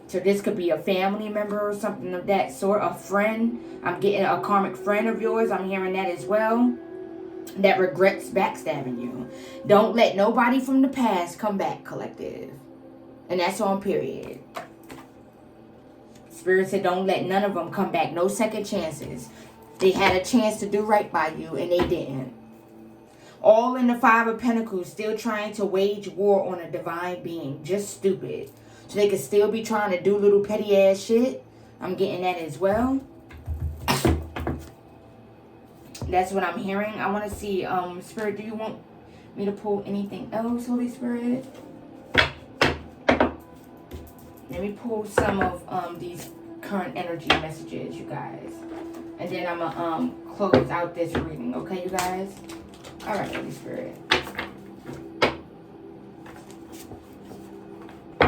So this could be a family member or something of that sort, a friend. I'm getting a karmic friend of yours. I'm hearing that as well. That regrets backstabbing you. Don't let nobody from the past come back, collective. And that's on period. Spirit said don't let none of them come back. No second chances. They had a chance to do right by you and they didn't. All in the Five of Pentacles, still trying to wage war on a divine being. Just stupid. So they could still be trying to do little petty ass shit. I'm getting that as well. That's what I'm hearing. I want to see, Spirit, do you want me to pull anything else, Holy Spirit? Let me pull some of these current energy messages, you guys. And then I'm going to close out this reading, okay, you guys? All right, Holy Spirit.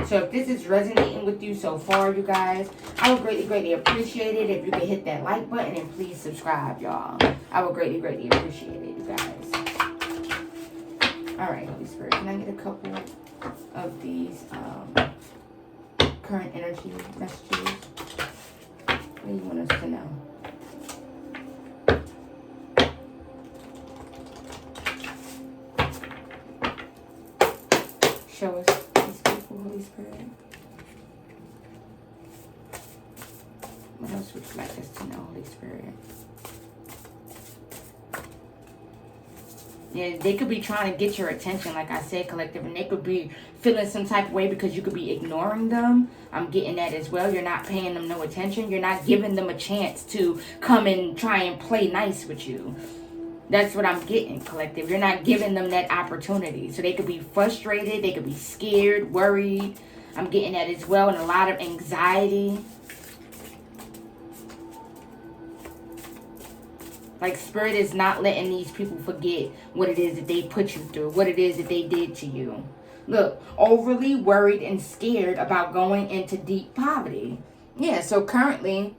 So if this is resonating with you so far, you guys, I would greatly, greatly appreciate it if you could hit that like button and please subscribe, y'all. I would greatly, greatly appreciate it, you guys. All right, Holy Spirit, can I get a couple of these current energy messages? What do you want us to know? Show us these people, Holy Spirit. What else would you like us to know, Holy Spirit? Yeah, they could be trying to get your attention, like I said, collective, and they could be feeling some type of way because you could be ignoring them. I'm getting that as well. You're not paying them no attention. You're not giving them a chance to come and try and play nice with you. That's what I'm getting, collective. You're not giving them that opportunity. So they could be frustrated. They could be scared, worried. I'm getting that as well, and a lot of anxiety. Like, Spirit is not letting these people forget what it is that they put you through, what it is that they did to you. Look, overly worried and scared about going into deep poverty. Yeah, so currently,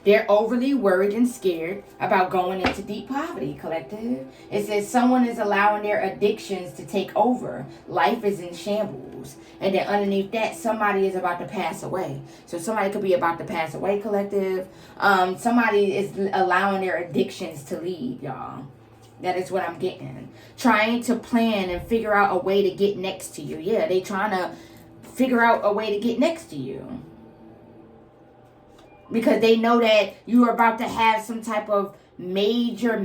they're overly worried and scared about going into deep poverty, collective. It says someone is allowing their addictions to take over. Life is in shambles. And then underneath that, somebody is about to pass away. So somebody could be about to pass away, collective. Somebody is allowing their addictions to lead, y'all. That is what I'm getting. Trying to plan and figure out a way to get next to you. Yeah, they trying to figure out a way to get next to you. Because they know that you are about to have some type of major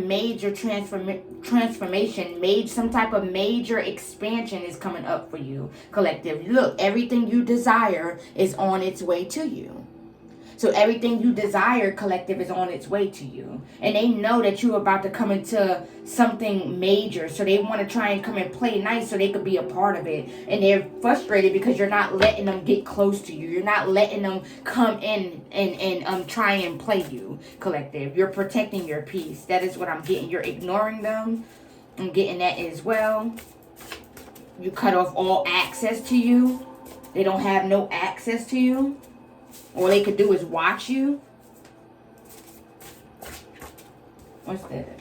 transformation, some type of major expansion is coming up for you, collective. Look, everything you desire is on its way to you. So everything you desire, collective, is on its way to you. And they know that you're about to come into something major. So they want to try and come and play nice so they could be a part of it. And they're frustrated because you're not letting them get close to you. You're not letting them come in and try and play you, collective. You're protecting your peace. That is what I'm getting. You're ignoring them. I'm getting that as well. You cut off all access to you. They don't have no access to you. All they could do is watch you. What's that?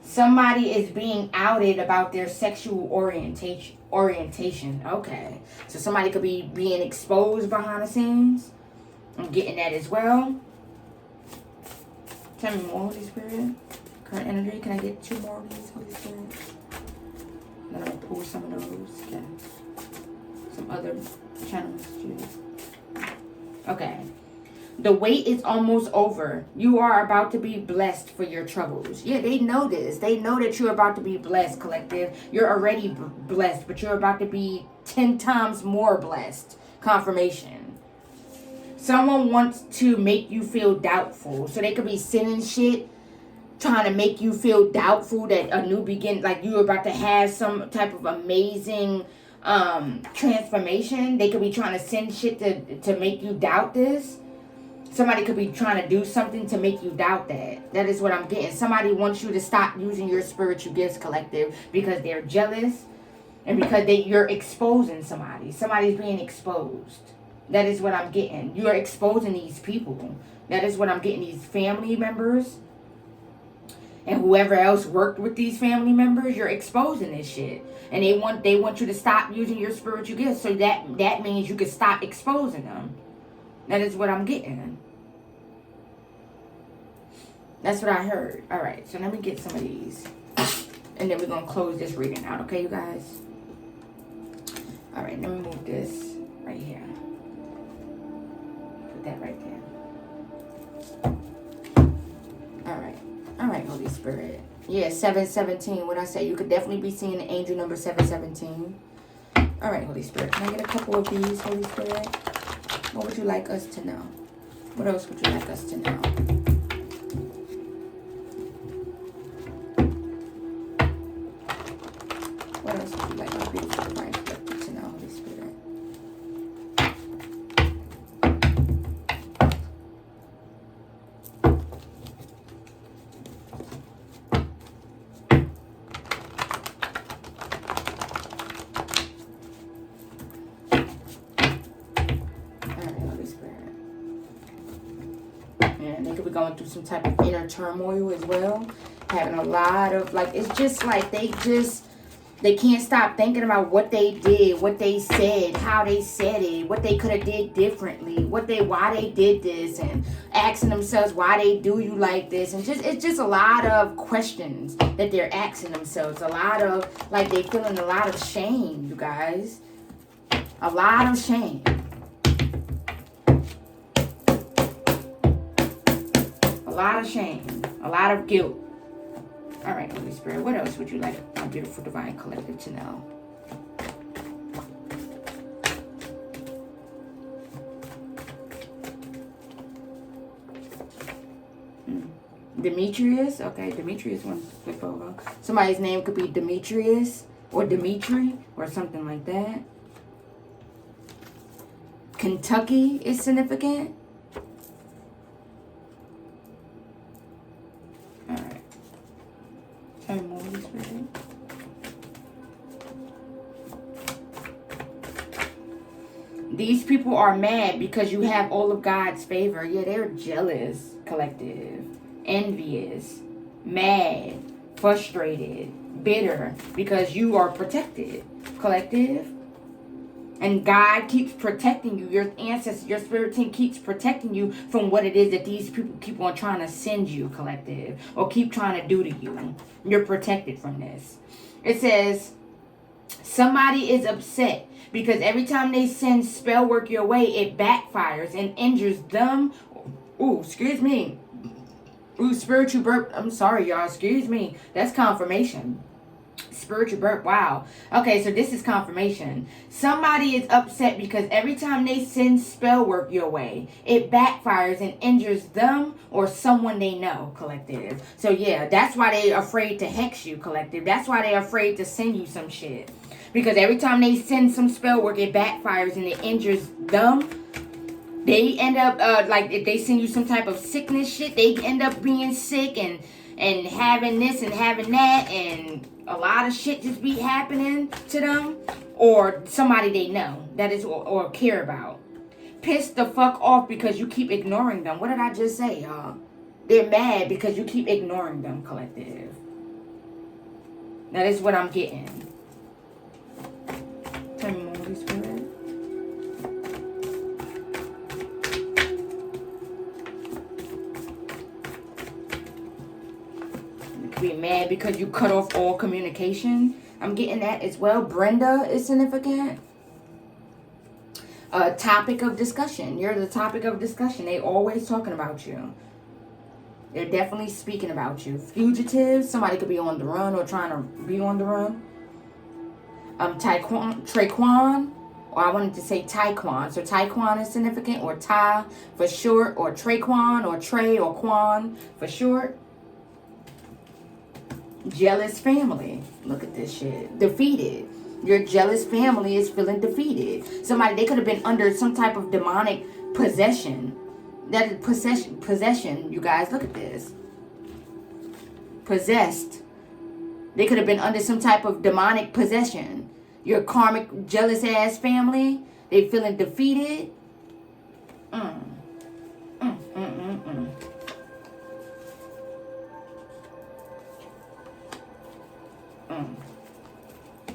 Somebody is being outed about their sexual orientation. Okay. So somebody could be being exposed behind the scenes. I'm getting that as well. Tell me more, Holy Spirit. Current energy. Can I get 2 more of these, Holy Spirit? Then I'm going to pull some of those. Okay. Some other channel messages. Okay. The wait is almost over. You are about to be blessed for your troubles. Yeah, they know this. They know that you're about to be blessed, collective. You're already blessed, but you're about to be 10 times more blessed. Confirmation. Someone wants to make you feel doubtful. So they could be sending shit trying to make you feel doubtful that a new beginning, like you're about to have some type of amazing transformation. They could be trying to send shit to make you doubt this. Somebody could be trying to do something to make you doubt that. That is what I'm getting. Somebody wants you to stop using your spiritual gifts, collective, because they're jealous and because you're exposing somebody. Somebody's being exposed. That is what I'm getting. You're exposing these people. That is what I'm getting. These family members and whoever else worked with these family members, you're exposing this shit. And they want you to stop using your spiritual gifts. So that means you can stop exposing them. That is what I'm getting. That's what I heard. All right, so let me get some of these. And then we're going to close this reading out, okay, you guys? All right, let me move this right here. Put that right there. All right, Holy Spirit. Yeah, 717. What I say, you could definitely be seeing the angel number 717. All right, Holy Spirit. Can I get a couple of these, Holy Spirit? What would you like us to know? What else would you like us to know? What else would you like our beautiful divine collective to know, Holy Spirit? And they could be going through some type of inner turmoil as well. Having a lot of, like, it's just like they can't stop thinking about what they did, what they said, how they said it, what they could have did differently, why they did this, and asking themselves why they do you like this. And it's just a lot of questions that they're asking themselves. A lot of, like, they feeling a lot of shame, you guys. A lot of shame. A lot of shame. A lot of guilt. All right, Holy Spirit, what else would you like my beautiful divine collective to know? Demetrius. Okay, Demetrius wants to flip over. Somebody's name could be Demetrius or Dimitri or something like that. Kentucky is significant. All right. Tell me more, Holy Spirit. These people are mad because you have all of God's favor. Yeah, they're jealous, collective, envious, mad, frustrated, bitter, because you are protected, collective. And God keeps protecting you. Your ancestors, your spirit team keeps protecting you from what it is that these people keep on trying to send you, collective, or keep trying to do to you. You're protected from this. It says, somebody is upset because every time they send spell work your way, it backfires and injures them. Ooh, excuse me. Ooh, spiritual burp. I'm sorry, y'all. Excuse me. That's confirmation. Spiritual burp. Wow. Okay, so this is confirmation. Somebody is upset because every time they send spell work your way, it backfires and injures them or someone they know, collective. So yeah, that's why they're afraid to hex you, collective. That's why they're afraid to send you some shit. Because every time they send some spell work, it backfires and it injures them. They end up, like, if they send you some type of sickness shit, they end up being sick and having this and having that, and a lot of shit just be happening to them. Or somebody they know, that is, or care about. Pissed the fuck off because you keep ignoring them. What did I just say, y'all? They're mad because you keep ignoring them, collective. Now, this is what I'm getting. Tell me more, Holy Spirit. You could be mad because you cut off all communication. I'm getting that as well. Brenda is significant. A topic of discussion. You're the topic of discussion. They always talking about you. They're definitely speaking about you. Fugitives. Somebody could be on the run or trying to be on the run. Taekwon, or I wanted to say Taekwon. So Taekwon is significant, or Ta for short, or Traekwon, or Trey, or Quan for short. Jealous family. Look at this shit. Defeated. Your jealous family is feeling defeated. Somebody, they could have been under some type of demonic possession. That is possession, you guys. Look at this. Possessed. They could have been under some type of demonic possession. Your karmic, jealous ass family, they feeling defeated.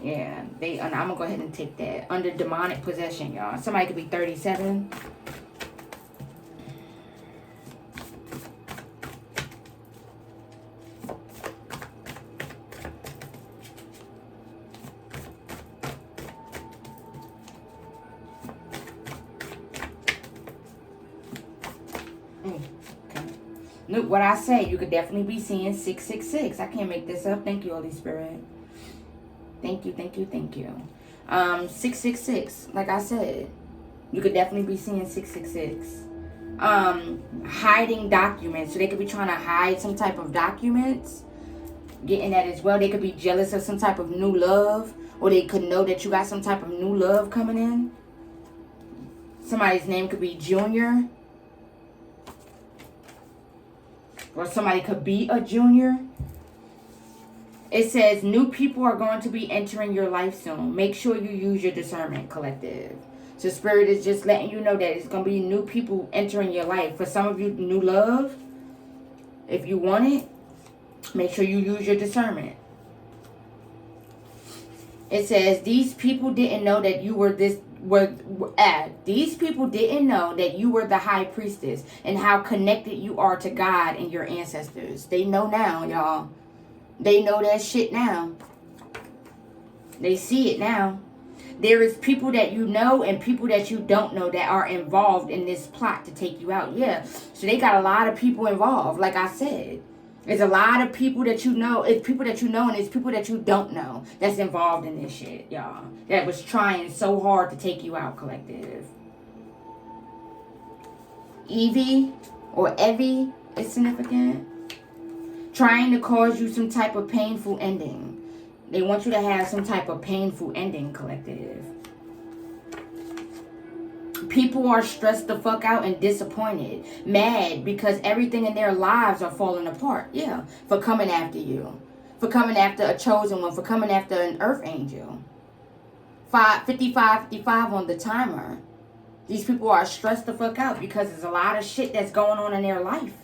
Yeah, and I'm gonna go ahead and take that. Under demonic possession, y'all. Somebody could be 37. Look, what I say, you could definitely be seeing 666. I can't make this up. Thank you, Holy Spirit. Thank you, thank you, thank you. 666, like I said, you could definitely be seeing 666. Hiding documents. So they could be trying to hide some type of documents. Getting that as well. They could be jealous of some type of new love. Or they could know that you got some type of new love coming in. Somebody's name could be Junior. Or somebody could be a junior. It says new people are going to be entering your life soon. Make sure you use your discernment, collective. So Spirit is just letting you know that it's going to be new people entering your life. For some of you, new love. If you want it, make sure you use your discernment. It says, these people didn't know that you were these people didn't know that you were the high priestess and how connected you are to God and your ancestors. They know now, y'all. They know that shit now. They see it now. There is people that you know and people that you don't know that are involved in this plot to take you out. Yeah. So they got a lot of people involved, like I said. There's a lot of people that you know. It's people that you know and it's people that you don't know that's involved in this shit, y'all. That was trying so hard to take you out, collective. Evie or Evie is significant. Trying to cause you some type of painful ending. They want you to have some type of painful ending, collective. People are stressed the fuck out and disappointed. Mad because everything in their lives are falling apart. Yeah. For coming after you. For coming after a chosen one. For coming after an earth angel. 55 on the timer. These people are stressed the fuck out because there's a lot of shit that's going on in their life.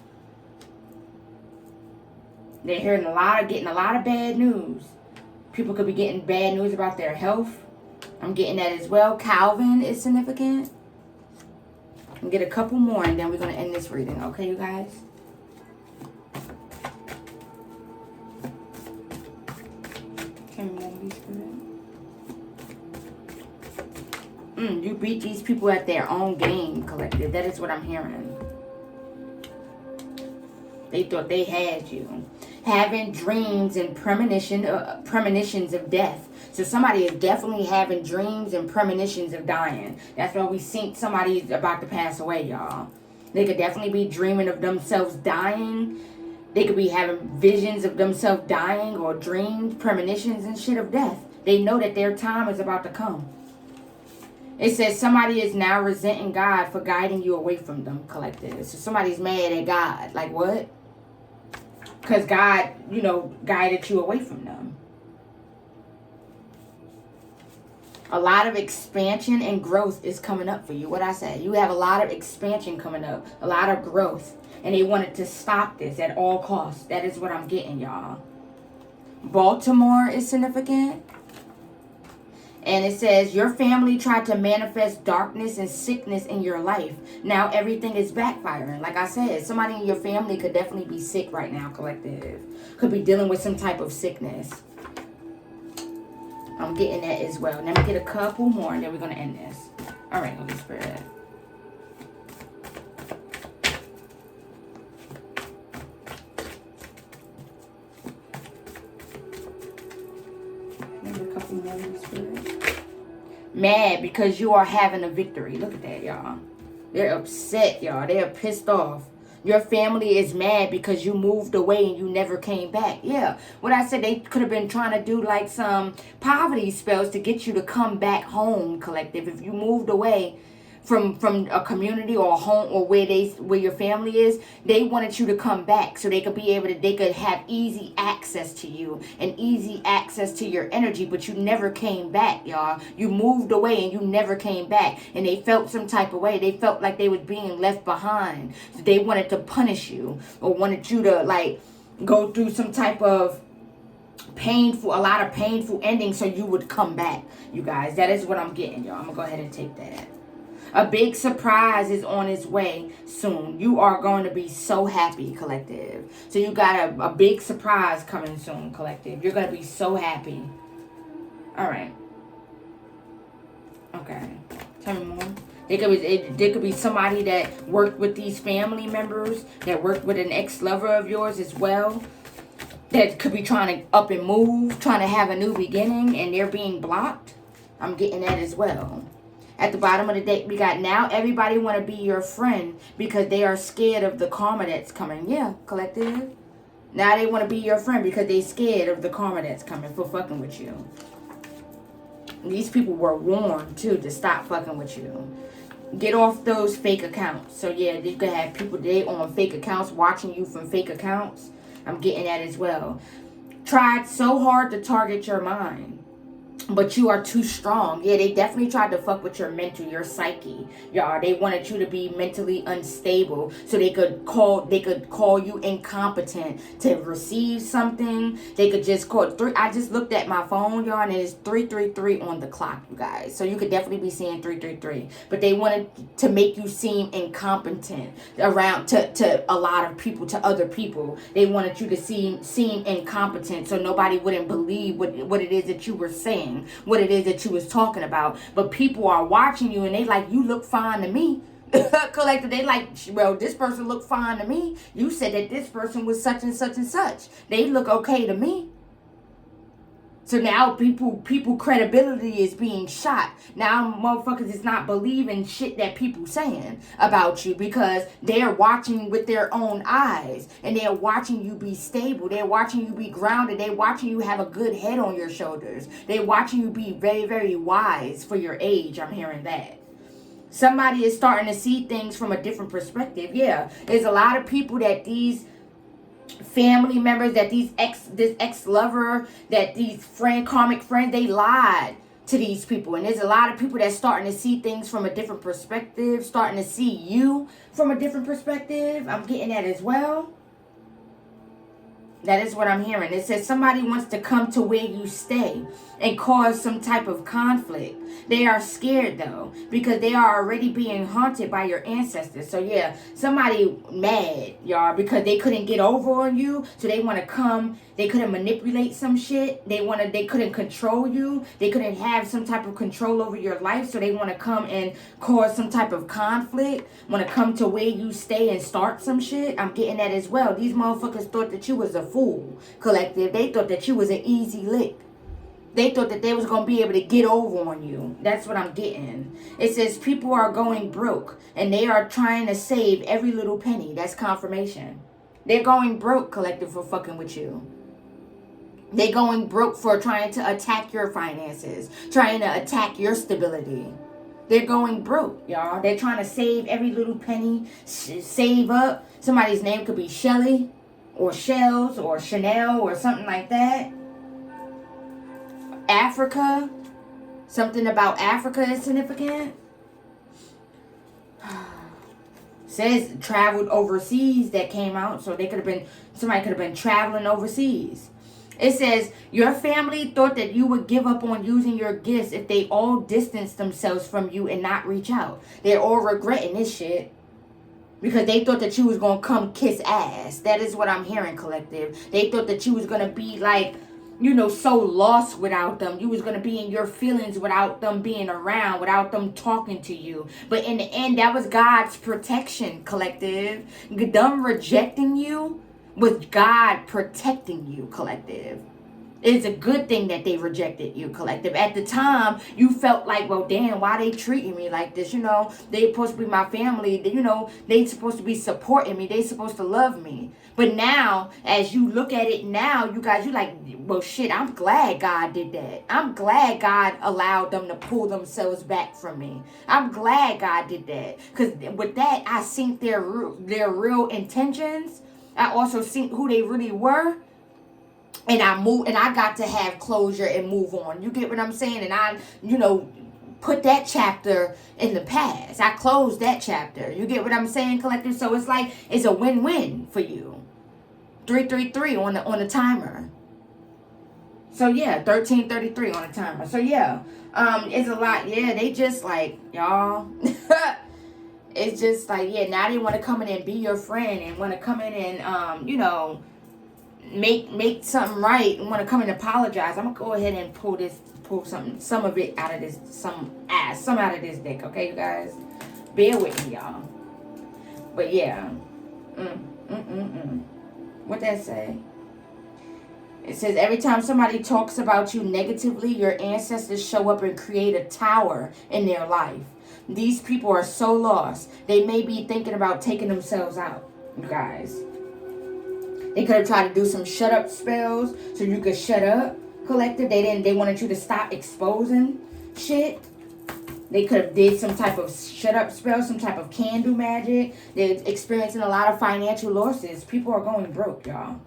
They're getting a lot of bad news. People could be getting bad news about their health. I'm getting that as well. Calvin is significant. And get a couple more and then we're going to end this reading. Okay, you guys? You beat these people at their own game, collective. That is what I'm hearing. They thought they had you. Having dreams and premonitions of death. So somebody is definitely having dreams and premonitions of dying. That's why we think somebody's about to pass away, y'all. They could definitely be dreaming of themselves dying. They could be having visions of themselves dying or dreams, premonitions and shit of death. They know that their time is about to come. It says somebody is now resenting God for guiding you away from them, collective. So somebody's mad at God. Like what? Because God, guided you away from them. A lot of expansion and growth is coming up for you. What I said. You have a lot of expansion coming up. A lot of growth. And they wanted to stop this at all costs. That is what I'm getting, y'all. Baltimore is significant. And it says, your family tried to manifest darkness and sickness in your life. Now everything is backfiring. Like I said, somebody in your family could definitely be sick right now, collective. Could be dealing with some type of sickness. I'm getting that as well. Let me get a couple more and then we're going to end this. All right, Holy Spirit. Maybe a couple more, Holy Spirit. Mad because you are having a victory. Look at that, y'all. They're upset, y'all. They're pissed off. Your family is mad because you moved away and you never came back. Yeah. What I said, they could have been trying to do like some poverty spells to get you to come back home, collective. If you moved away from a community or a home or where your family is, they wanted you to come back so they could have easy access to you and easy access to your energy, but you never came back, y'all. You moved away and you never came back, and they felt some type of way. They felt like they was being left behind. So they wanted to punish you or wanted you to go through some type of a lot of painful endings so you would come back, you guys. That is what I'm getting, y'all. I'm gonna go ahead and take that. A big surprise is on its way soon. You are going to be so happy, collective. So you got a big surprise coming soon, collective. You're going to be so happy. All right. Okay. Tell me more. There could be somebody that worked with these family members, that worked with an ex-lover of yours as well, that could be trying to up and move, trying to have a new beginning, and they're being blocked. I'm getting that as well. At the bottom of the deck, we got now everybody want to be your friend because they are scared of the karma that's coming. Yeah, collective. Now they want to be your friend because they scared of the karma that's coming for fucking with you. These people were warned, too, to stop fucking with you. Get off those fake accounts. So, yeah, you could have people today on fake accounts watching you from fake accounts. I'm getting that as well. Tried so hard to target your mind. But you are too strong. Yeah, they definitely tried to fuck with your mental, your psyche. Y'all, they wanted you to be mentally unstable so they could call you incompetent to receive something. They could just call three. I just looked at my phone, y'all, and it is 333 on the clock, you guys. So you could definitely be seeing 333. But they wanted to make you seem incompetent around to a lot of people, to other people. They wanted you to seem incompetent so nobody wouldn't believe what it is that you were saying, what it is that you was talking about. But people are watching you and they like, you look fine to me. Collective, they like, well, this person looked fine to me. You said that this person was such and such and such. They look okay to me. So now people credibility is being shot. Now motherfuckers is not believing shit that people saying about you because they're watching with their own eyes and they're watching you be stable. They're watching you be grounded. They're watching you have a good head on your shoulders. They're watching you be very, very wise for your age. I'm hearing that. Somebody is starting to see things from a different perspective. Yeah, there's a lot of people that these family members, that this ex-lover, that these karmic friends, they lied to these people. And there's a lot of people that's starting to see things from a different perspective, starting to see you from a different perspective. I'm getting that as well. That is what I'm hearing. It says somebody wants to come to where you stay and cause some type of conflict. They are scared though because they are already being haunted by your ancestors. So yeah, somebody mad, y'all, because they couldn't get over on you. So they want to come. They couldn't manipulate some shit. They couldn't control you. They couldn't have some type of control over your life. So they want to come and cause some type of conflict. Want to come to where you stay and start some shit. I'm getting that as well. These motherfuckers thought that you was a fool, collective. They thought that you was an easy lick. They thought that they was going to be able to get over on you. That's what I'm getting. It says people are going broke and they are trying to save every little penny. That's confirmation. They're going broke, collective, for fucking with you. They're going broke for trying to attack your finances, trying to attack your stability. They're going broke, y'all. They're trying to save every little penny, save up. Somebody's name could be Shelly or Shells or Chanel or something like that. Africa. Something about Africa is significant. Says traveled overseas that came out. So somebody could have been traveling overseas. It says, your family thought that you would give up on using your gifts if they all distanced themselves from you and not reach out. They're all regretting this shit. Because they thought that you was going to come kiss ass. That is what I'm hearing, collective. They thought that you was going to be like, so lost without them. You was going to be in your feelings without them being around, without them talking to you. But in the end, that was God's protection, collective. Them rejecting you was God protecting you, collective. It's a good thing that they rejected you, collective. At the time, you felt like, well, damn, why they treating me like this? They supposed to be my family. They supposed to be supporting me. They supposed to love me. But now, as you look at it now, you guys, you like, well, shit, I'm glad God did that. I'm glad God allowed them to pull themselves back from me. I'm glad God did that. Because with that, I seen their real intentions. I also seen who they really were. And I got to have closure and move on. You get what I'm saying? And I, put that chapter in the past. I closed that chapter. You get what I'm saying, collective? So it's like, it's a win-win for you. 333 on the timer. So yeah, 1333 on the timer. So yeah, it's a lot. Yeah, they just like, y'all. It's just like, yeah, now they want to come in and be your friend and want to come in and, make something right and want to come and apologize. I'm gonna go ahead and pull some of it out of this, some out of this deck, okay, you guys? Bear with me, y'all. But yeah, what that say? It says every time somebody talks about you negatively, your ancestors show up and create a tower in their life. These people are so lost. They may be thinking about taking themselves out, you guys. They could have tried to do some shut up spells so you could shut up, collective. They wanted you to stop exposing shit. They could have did some type of shut up spell, some type of candle magic. They're experiencing a lot of financial losses. People are going broke, y'all.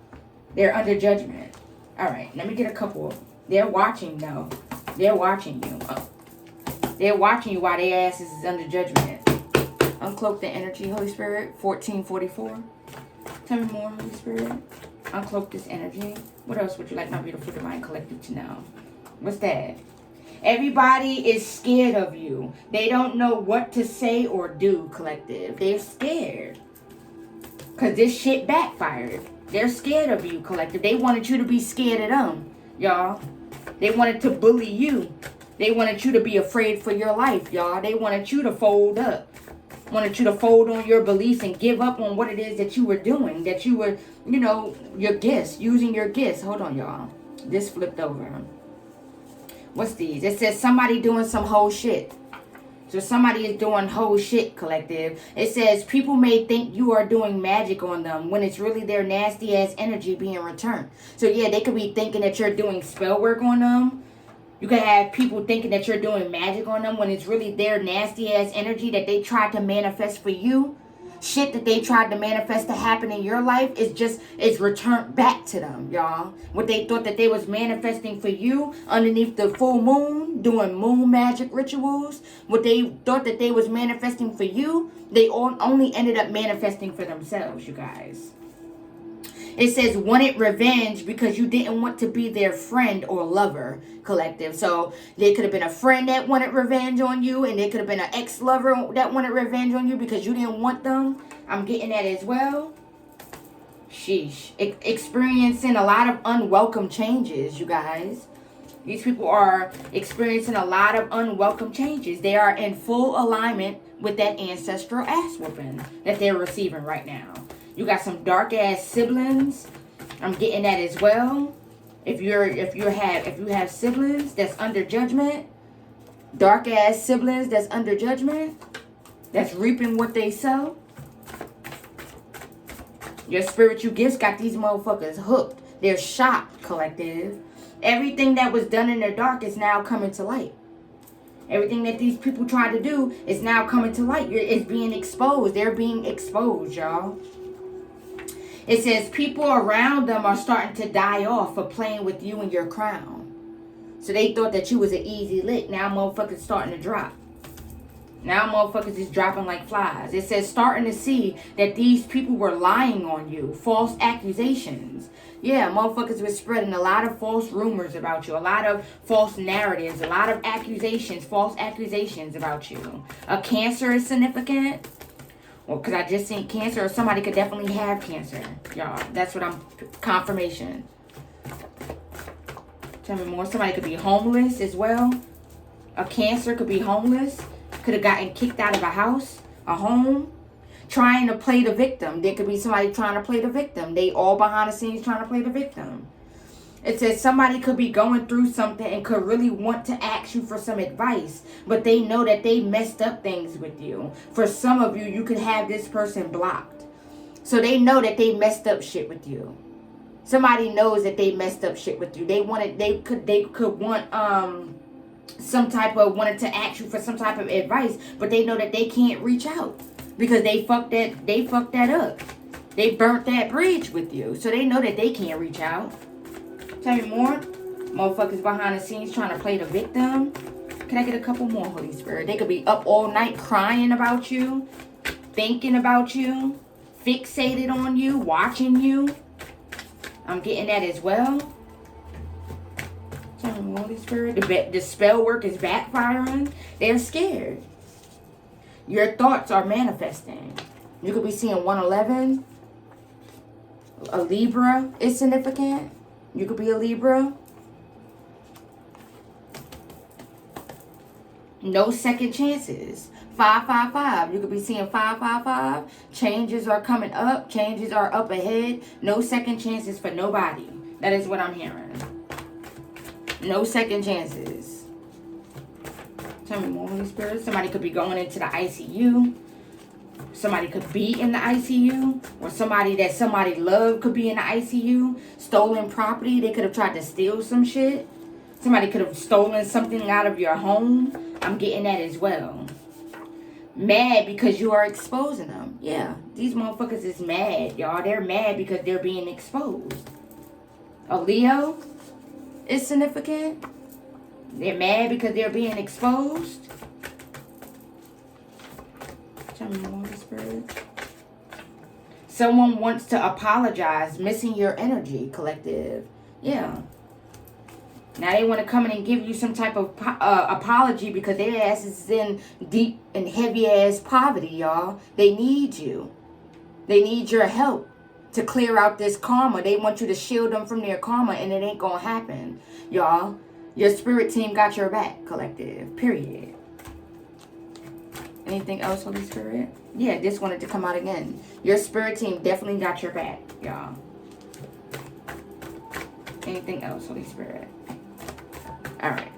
They're under judgment. All right, let me get a couple. They're watching, though. They're watching you. They're watching you while their asses is under judgment. Uncloak the energy, Holy Spirit. 1444. Tell me more, Holy Spirit. Uncloak this energy. What else would you like my beautiful divine collective to know? What's that? Everybody is scared of you. They don't know what to say or do, collective. They're scared. Because this shit backfired. They're scared of you, collective. They wanted you to be scared of them, y'all. They wanted to bully you. They wanted you to be afraid for your life, y'all. They wanted you to fold up. Wanted you to fold on your beliefs and give up on what it is that you were doing. That you were, you know, your gifts. Using your gifts. Hold on, y'all. This flipped over. What's these? It says somebody doing some whole shit. So somebody is doing whole shit, collective. It says people may think you are doing magic on them when it's really their nasty ass energy being returned. So yeah, they could be thinking that you're doing spell work on them. You could have people thinking that you're doing magic on them when it's really their nasty ass energy that they tried to manifest for you. Shit that they tried to manifest to happen in your life is returned back to them, y'all. What they thought that they was manifesting for you underneath the full moon, doing moon magic rituals. What they thought that they was manifesting for you, they only ended up manifesting for themselves, you guys. It says wanted revenge because you didn't want to be their friend or lover, collective. So there could have been a friend that wanted revenge on you, and there could have been an ex-lover that wanted revenge on you because you didn't want them. I'm getting that as well. Sheesh. Experiencing a lot of unwelcome changes, you guys. These people are experiencing a lot of unwelcome changes. They are in full alignment with that ancestral ass whooping that they're receiving right now. You got some dark ass siblings. I'm getting that as well. If you have siblings that's under judgment, dark ass siblings that's under judgment, that's reaping what they sow. Your spiritual gifts got these motherfuckers hooked. They're shocked, collective. Everything that was done in the dark is now coming to light. Everything that these people tried to do is now coming to light. It's being exposed. They're being exposed, y'all. It says people around them are starting to die off for playing with you and your crown. So they thought that you was an easy lick. Now motherfuckers starting to drop. Now motherfuckers is dropping like flies. It says starting to see that these people were lying on you. False accusations. Yeah, motherfuckers were spreading a lot of false rumors about you. A lot of false narratives. A lot of accusations. False accusations about you. A cancer is significant. Well, because I just seen cancer, or somebody could definitely have cancer. Y'all, that's what I'm... Confirmation. Tell me more. Somebody could be homeless as well. A cancer could be homeless. Could have gotten kicked out of a house, a home. Trying to play the victim. There could be somebody trying to play the victim. They all behind the scenes trying to play the victim. It says somebody could be going through something and could really want to ask you for some advice. But they know that they messed up things with you. For some of you, you could have this person blocked. So they know that they messed up shit with you. Somebody knows that they messed up shit with you. They could want some type of, wanted to ask you for some type of advice. But they know that they can't reach out. Because they fucked that up. They burnt that bridge with you. So they know that they can't reach out. Tell me more. Motherfuckers behind the scenes trying to play the victim. Can I get a couple more, Holy Spirit? They could be up all night crying about you. Thinking about you. Fixated on you. Watching you. I'm getting that as well. Tell me more, Holy Spirit. The spell work is backfiring. They're scared. Your thoughts are manifesting. You could be seeing 111. A Libra is significant. You could be a Libra. No second chances. 555. You could be seeing 555. Changes are coming up. Changes are up ahead. No second chances for nobody. That is what I'm hearing. No second chances. Tell me more, Holy Spirit. Somebody could be going into the ICU. Somebody could be in the ICU. Or somebody that somebody loved could be in the ICU. Stolen property. They could have tried to steal some shit. Somebody could have stolen something out of your home. I'm getting that as well. Mad because you are exposing them. Yeah, these motherfuckers is mad, y'all. They're mad because they're being exposed. A Leo is significant. They're mad because they're being exposed. Tell me more, Spirit. Someone wants to apologize, missing your energy, collective. Yeah. Now they want to come in and give you some type of apology because their ass is in deep and heavy ass poverty, y'all. They need you. They need your help to clear out this karma. They want you to shield them from their karma, and it ain't gonna happen, y'all. Your spirit team got your back, collective. Period. Anything else, Holy Spirit? Yeah, this wanted to come out again. Your spirit team definitely got your back, y'all. Anything else, Holy Spirit? Alright.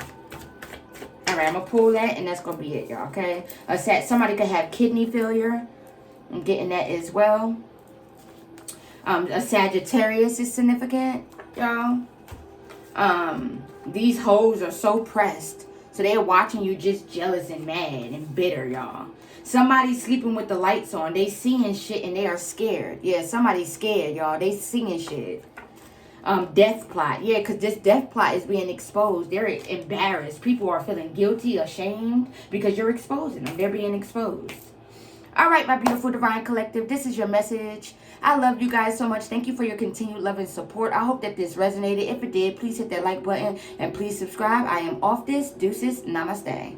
Alright, I'm going to pull that, and that's going to be it, y'all, okay? Somebody could have kidney failure. I'm getting that as well. A Sagittarius is significant, y'all. These hoes are so pressed. So they're watching you just jealous and mad and bitter, y'all. Somebody's sleeping with the lights on. They seeing shit and they are scared. Yeah, somebody's scared, y'all. They seeing shit. Death plot. Yeah, because this death plot is being exposed. They're embarrassed. People are feeling guilty, ashamed because you're exposing them. They're being exposed. All right, my beautiful divine collective. This is your message. I love you guys so much. Thank you for your continued love and support. I hope that this resonated. If it did, please hit that like button and please subscribe. I am off this. Deuces. Namaste.